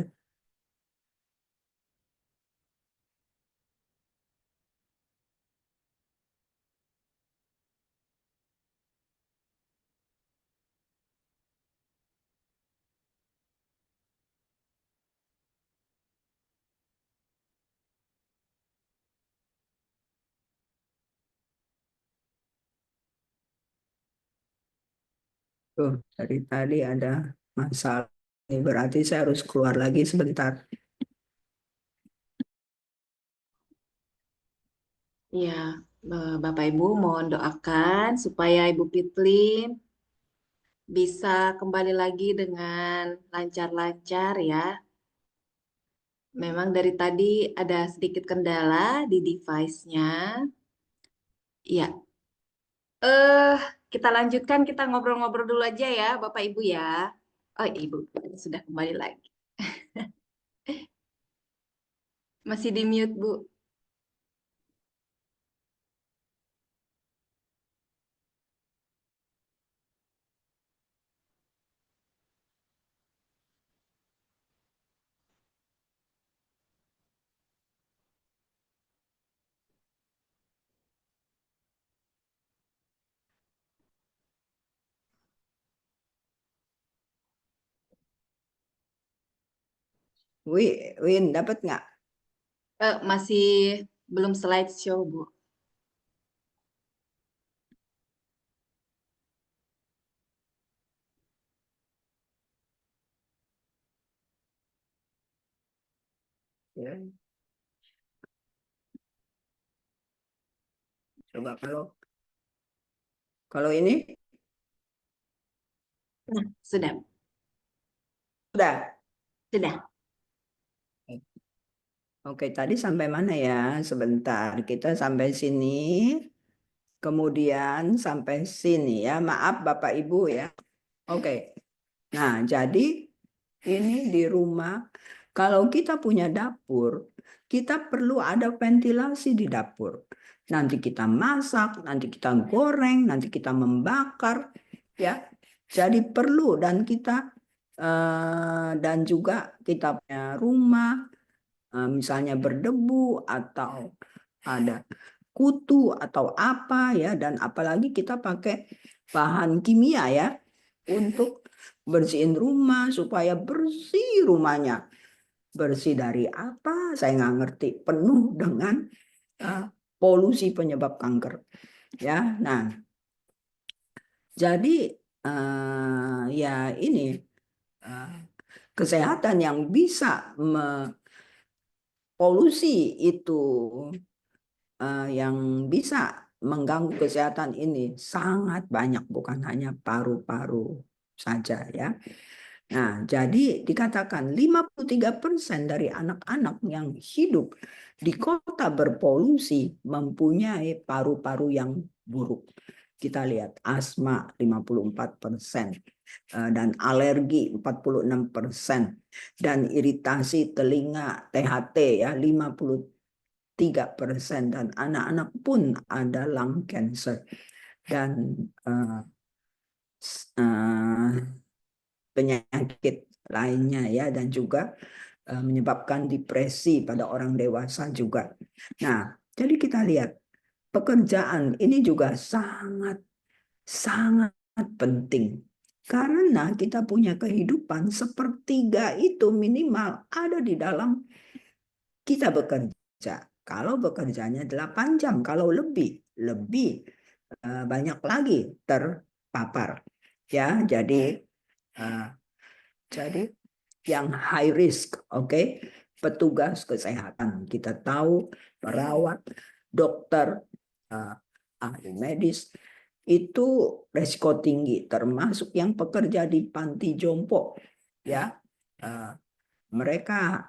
Tuh, dari tadi ada masalah. Ini berarti saya harus keluar lagi sebentar. Iya, Bapak Ibu mohon doakan supaya Ibu Pitlin bisa kembali lagi dengan lancar-lancar ya. Memang dari tadi ada sedikit kendala di device-nya. Iya, eh kita lanjutkan, kita ngobrol-ngobrol dulu aja ya, Bapak Ibu ya. Oh, Ibu sudah kembali lagi. Masih di mute, Bu. Win, dapat nggak? Masih belum slideshow, Bu. Ya, coba kalau ini Nah, sudah, udah. sudah. Oke, tadi sampai mana ya? Sebentar, kita sampai sini. Kemudian sampai sini ya. Maaf Bapak Ibu ya. Oke. Nah, jadi ini di rumah kalau kita punya dapur, kita perlu ada ventilasi di dapur. Nanti kita masak, nanti kita goreng, nanti kita membakar ya. Jadi perlu dan kita dan juga kita punya rumah misalnya berdebu atau ada kutu atau apa ya, dan apalagi kita pakai bahan kimia ya untuk bersihin rumah supaya bersih rumahnya. Bersih dari apa? Saya nggak ngerti. Penuh dengan polusi penyebab kanker. Ya, nah, jadi ya ini kesehatan yang bisa polusi itu yang bisa mengganggu kesehatan ini sangat banyak, bukan hanya paru-paru saja ya. Nah, jadi dikatakan 53% dari anak-anak yang hidup di kota berpolusi mempunyai paru-paru yang buruk. Kita lihat asma 54%, dan alergi 46%, dan iritasi telinga THT ya 53%, dan anak-anak pun ada lung cancer dan penyakit lainnya ya, dan juga menyebabkan depresi pada orang dewasa juga. Nah, jadi kita lihat pekerjaan ini juga sangat penting karena kita punya kehidupan sepertiga itu minimal ada di dalam kita bekerja. Kalau bekerjanya 8 jam, kalau lebih banyak lagi terpapar. Ya, jadi yang high risk, oke, petugas kesehatan, kita tahu perawat, dokter, ahli medis itu resiko tinggi, termasuk yang pekerja di panti jompo, ya, mereka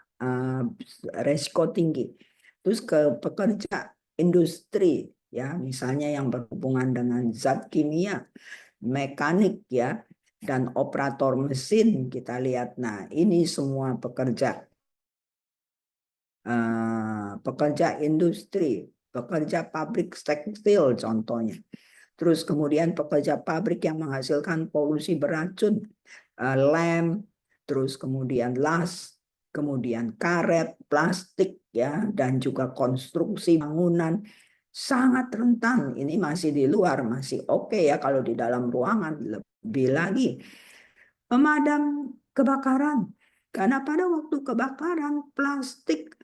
resiko tinggi. Terus ke pekerja industri, ya, misalnya yang berhubungan dengan zat kimia, mekanik ya, dan operator mesin kita lihat. Nah, ini semua pekerja industri, pekerja pabrik tekstil contohnya. Terus kemudian pekerja pabrik yang menghasilkan polusi beracun, lem, terus kemudian las, kemudian karet, plastik ya, dan juga konstruksi bangunan sangat rentan. Ini masih di luar, masih oke ya, kalau di dalam ruangan lebih lagi. Pemadam kebakaran, karena pada waktu kebakaran plastik,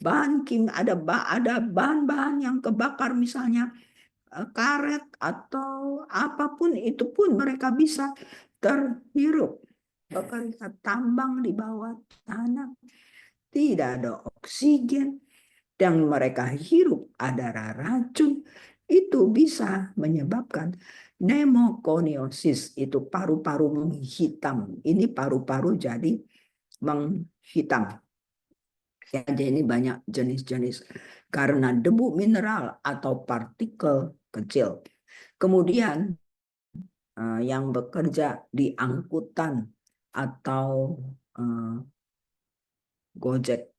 bahan kimia, ada bahan-bahan yang kebakar, misalnya karet atau apapun itu pun mereka bisa terhirup. Pekerja tambang di bawah tanah, tidak ada oksigen, dan mereka hirup ada racun, itu bisa menyebabkan pneumokoniosis, itu paru-paru menghitam. Ini paru-paru jadi menghitam. Jadi ini banyak jenis-jenis karena debu mineral atau partikel kecil. Kemudian yang bekerja di angkutan atau Gojek,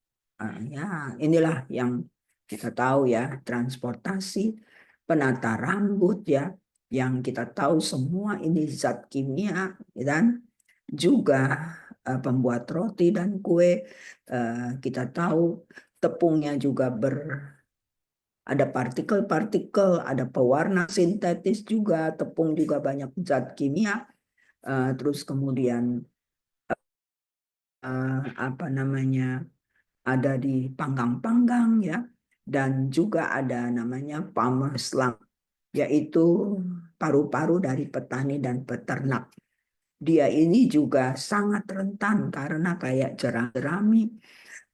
ya inilah yang kita tahu ya, transportasi, penata rambut ya, yang kita tahu semua ini zat kimia, dan juga pembuat roti dan kue, kita tahu tepungnya juga ada partikel-partikel, ada pewarna sintetis juga, tepung juga banyak zat kimia, terus kemudian apa namanya, ada di panggang-panggang ya, dan juga ada namanya farmers lung, yaitu paru-paru dari petani dan peternak. Dia ini juga sangat rentan karena kayak jerami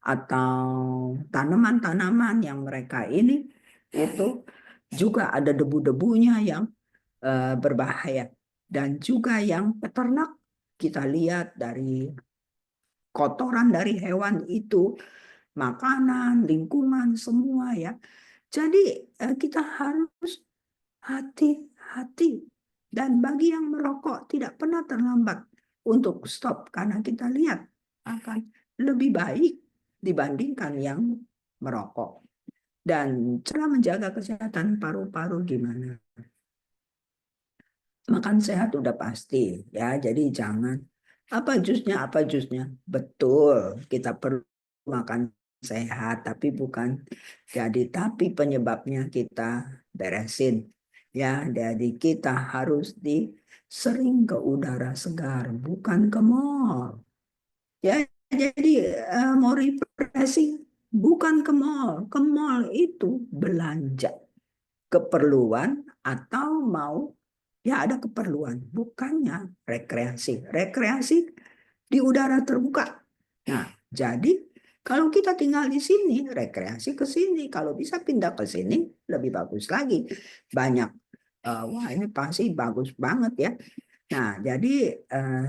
atau tanaman-tanaman yang mereka ini itu juga ada debu-debunya yang berbahaya. Dan juga yang peternak, kita lihat dari kotoran dari hewan itu, makanan, lingkungan, semua ya. Jadi kita harus hati-hati. Dan bagi yang merokok tidak pernah terlambat untuk stop, karena kita lihat akan lebih baik dibandingkan yang merokok. Dan cara menjaga kesehatan paru-paru gimana? Makan sehat udah pasti ya, jadi jangan apa jusnya, betul kita perlu makan sehat, tapi bukan tapi penyebabnya kita beresin ya. Jadi kita harus sering ke udara segar, bukan ke mall ya. Jadi mau refreshing bukan ke mall. Ke mall itu belanja keperluan atau mau ya ada keperluan, bukannya rekreasi. Rekreasi di udara terbuka. Nah, jadi kalau kita tinggal di sini, rekreasi ke sini. Kalau bisa pindah ke sini, lebih bagus lagi. Banyak, wah ini pasti bagus banget ya. Nah, jadi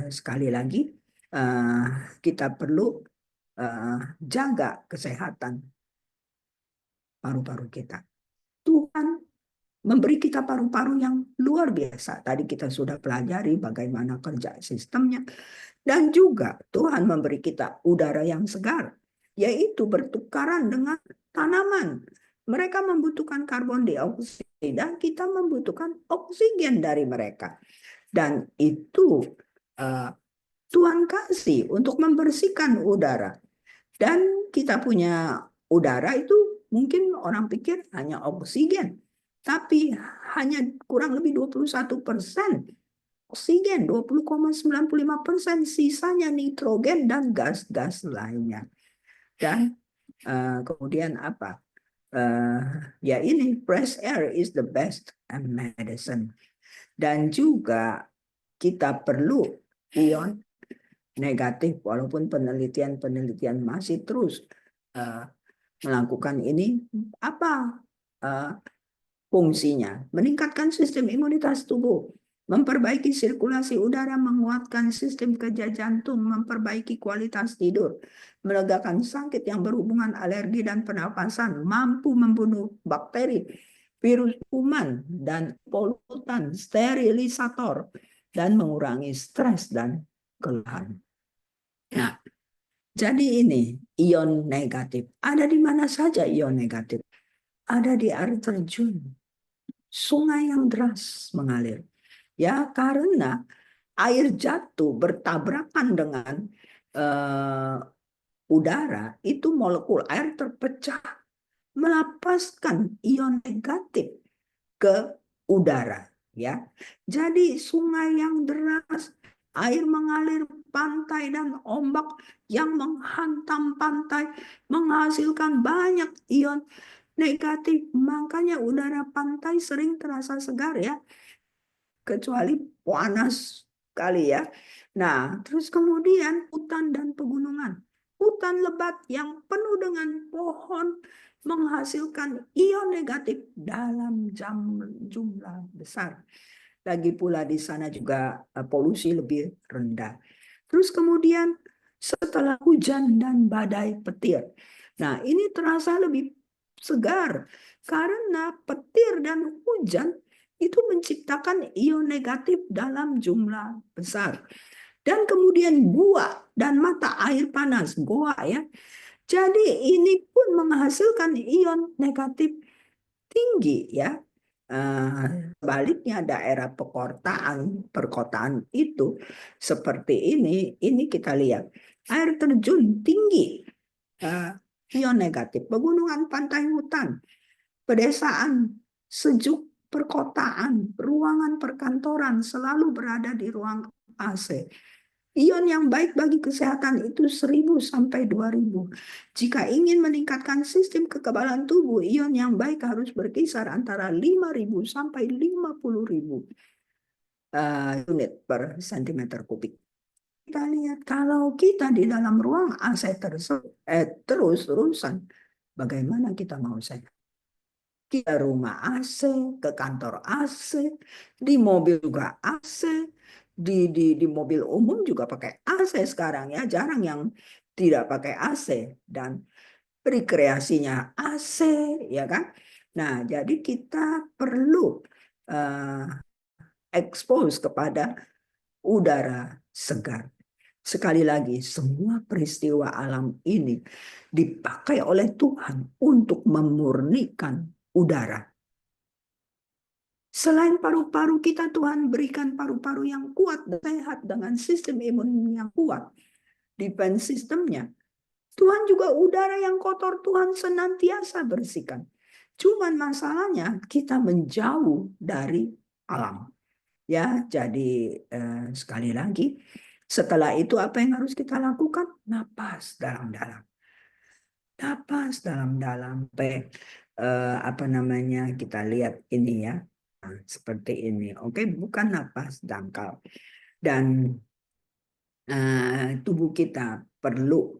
sekali lagi eh, kita perlu jaga kesehatan paru-paru kita. Tuhan memberi kita paru-paru yang luar biasa. Tadi kita sudah pelajari bagaimana kerja sistemnya. Dan juga Tuhan memberi kita udara yang segar, yaitu bertukaran dengan tanaman. Mereka membutuhkan karbon dioksida dan kita membutuhkan oksigen dari mereka. Dan itu Tuhan kasih untuk membersihkan udara. Dan kita punya udara itu mungkin orang pikir hanya oksigen, tapi hanya kurang lebih 21% oksigen, 20,95%, sisanya nitrogen dan gas-gas lainnya. Dan kemudian apa? Ya ini fresh air is the best medicine. Dan juga kita perlu ion negatif, walaupun penelitian masih terus melakukan ini. Apa fungsinya? Meningkatkan sistem imunitas tubuh, memperbaiki sirkulasi udara, menguatkan sistem kerja jantung, memperbaiki kualitas tidur, melegakan sakit yang berhubungan alergi dan pernapasan, mampu membunuh bakteri, virus, kuman, dan polutan, sterilisator, dan mengurangi stres dan kelelahan. Nah, jadi ini ion negatif. Ada di mana saja ion negatif? Ada di air terjun, sungai yang deras mengalir. Ya, karena air jatuh bertabrakan dengan udara, itu molekul air terpecah, melepaskan ion negatif ke udara. Ya, jadi sungai yang deras, air mengalir pantai dan ombak yang menghantam pantai menghasilkan banyak ion negatif. Makanya udara pantai sering terasa segar ya, kecuali panas kali ya. Nah, terus kemudian hutan dan pegunungan. Hutan lebat yang penuh dengan pohon menghasilkan ion negatif dalam jumlah besar. Lagi pula di sana juga polusi lebih rendah. Terus kemudian setelah hujan dan badai petir. Nah, ini terasa lebih segar karena petir dan hujan itu menciptakan ion negatif dalam jumlah besar. Dan kemudian gua dan mata air panas, goa ya. Jadi ini pun menghasilkan ion negatif tinggi ya. Sebaliknya daerah perkotaan itu seperti ini kita lihat air terjun tinggi, ion negatif, pegunungan, pantai, hutan, pedesaan, sejuk, perkotaan, ruangan perkantoran selalu berada di ruang AC. Ion yang baik bagi kesehatan itu 1000 sampai 2000. Jika ingin meningkatkan sistem kekebalan tubuh, ion yang baik harus berkisar antara 5000 sampai 50.000 unit per cm kubik. Kita lihat kalau kita di dalam ruang AC terus-terusan, bagaimana kita mau sehat? Kita rumah AC, ke kantor AC, di mobil juga AC, di mobil umum juga pakai AC sekarang ya, jarang yang tidak pakai AC, dan rekreasinya AC ya kan. Nah, jadi kita perlu expose kepada udara segar. Sekali lagi, semua peristiwa alam ini dipakai oleh Tuhan untuk memurnikan udara. Selain paru-paru kita, Tuhan berikan paru-paru yang kuat dan sehat dengan sistem imun yang kuat. Defense sistemnya. Tuhan juga udara yang kotor Tuhan senantiasa bersihkan. Cuman masalahnya kita menjauh dari alam. Ya, jadi sekali lagi, setelah itu apa yang harus kita lakukan? Napas dalam-dalam. Napas dalam-dalam. Apa namanya, kita lihat ini ya. Nah, seperti ini. Oke, bukan napas dangkal. Dan tubuh kita perlu,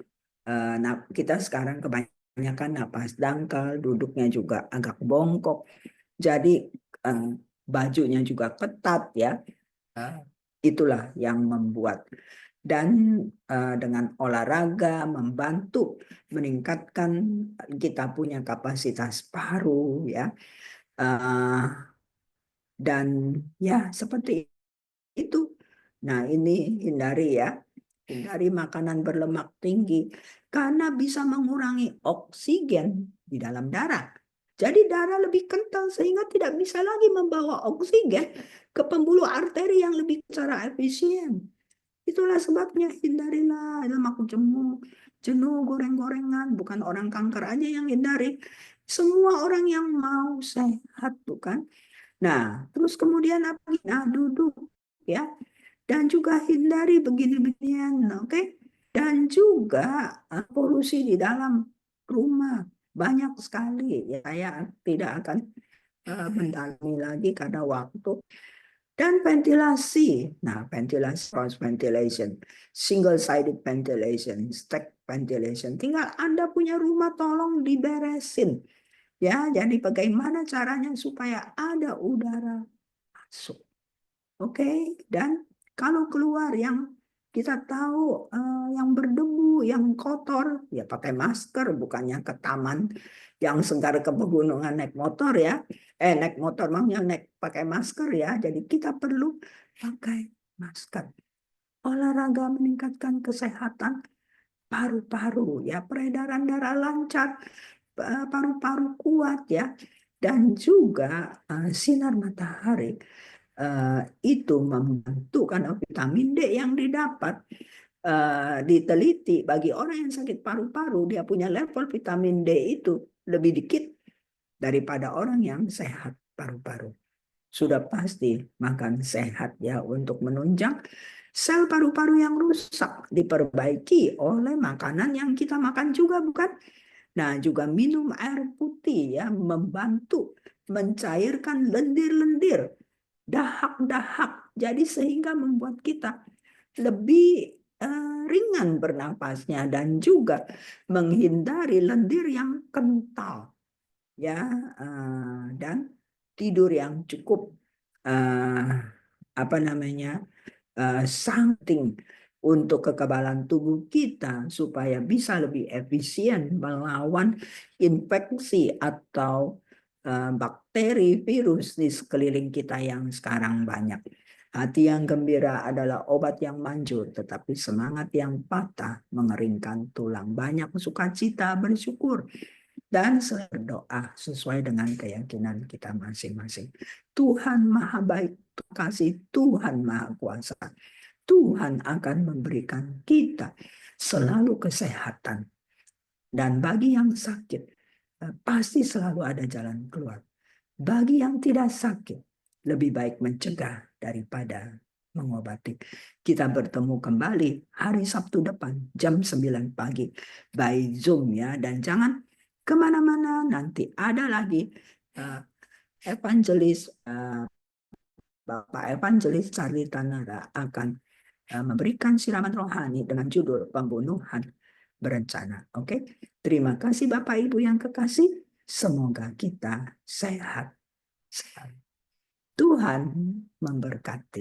kita sekarang kebanyakan napas dangkal, duduknya juga agak bongkok. Jadi bajunya juga ketat ya. Itulah yang membuat. Dan dengan olahraga membantu meningkatkan kita punya kapasitas paru ya. Dan ya seperti itu. Nah ini hindari ya. Hindari makanan berlemak tinggi karena bisa mengurangi oksigen di dalam darah. Jadi darah lebih kental sehingga tidak bisa lagi membawa oksigen ke pembuluh arteri yang lebih secara efisien. Itulah sebabnya hindarilah lemak jenuh goreng-gorengan. Bukan orang kanker aja yang hindari. Semua orang yang mau sehat, bukan? Nah, terus kemudian apa? Nah, duduk ya. Dan juga hindari begini-beginian, oke? Dan juga polusi di dalam rumah banyak sekali. Ya, saya tidak akan mendalami lagi karena waktu. Dan ventilasi. Nah, ventilasi, cross ventilation, single-sided ventilation, stack ventilation. Tinggal Anda punya rumah, tolong diberesin. Ya, jadi bagaimana caranya supaya ada udara masuk. Oke, dan kalau keluar yang kita tahu yang berdebu, yang kotor, ya pakai masker, bukannya ke taman yang segar ke pegunungan naik motor ya. Naik motor maksudnya naik pakai masker ya. Jadi kita perlu pakai masker. Olahraga meningkatkan kesehatan paru-paru ya, peredaran darah lancar, paru-paru kuat ya. Dan juga sinar matahari itu membantu karena vitamin D yang didapat diteliti bagi orang yang sakit paru-paru, dia punya level vitamin D itu lebih dikit daripada orang yang sehat paru-paru. Sudah pasti makan sehat ya untuk menunjang sel paru-paru yang rusak, diperbaiki oleh makanan yang kita makan juga, bukan? Nah, juga minum air putih ya, membantu mencairkan lendir-lendir, dahak-dahak. Jadi sehingga membuat kita lebih ringan bernapasnya dan juga menghindari lendir yang kental ya, dan tidur yang cukup apa namanya something untuk kekebalan tubuh kita supaya bisa lebih efisien melawan infeksi atau bakteri, virus di sekeliling kita yang sekarang banyak. Hati yang gembira adalah obat yang manjur, tetapi semangat yang patah mengeringkan tulang. Banyak sukacita, bersyukur, dan berdoa sesuai dengan keyakinan kita masing-masing. Tuhan Maha Baik, kasih Tuhan Maha Kuasa. Tuhan akan memberikan kita selalu kesehatan. Dan bagi yang sakit, pasti selalu ada jalan keluar. Bagi yang tidak sakit, lebih baik mencegah daripada mengobati. Kita bertemu kembali hari Sabtu depan jam 9 pagi by Zoom ya. Dan jangan kemana-mana, nanti ada lagi evangelis Bapak Evangelis Charlie Tanara akan memberikan siraman rohani dengan judul pembunuhan berencana. Oke, terima kasih Bapak Ibu yang kekasih. Semoga kita sehat. Tuhan memberkati.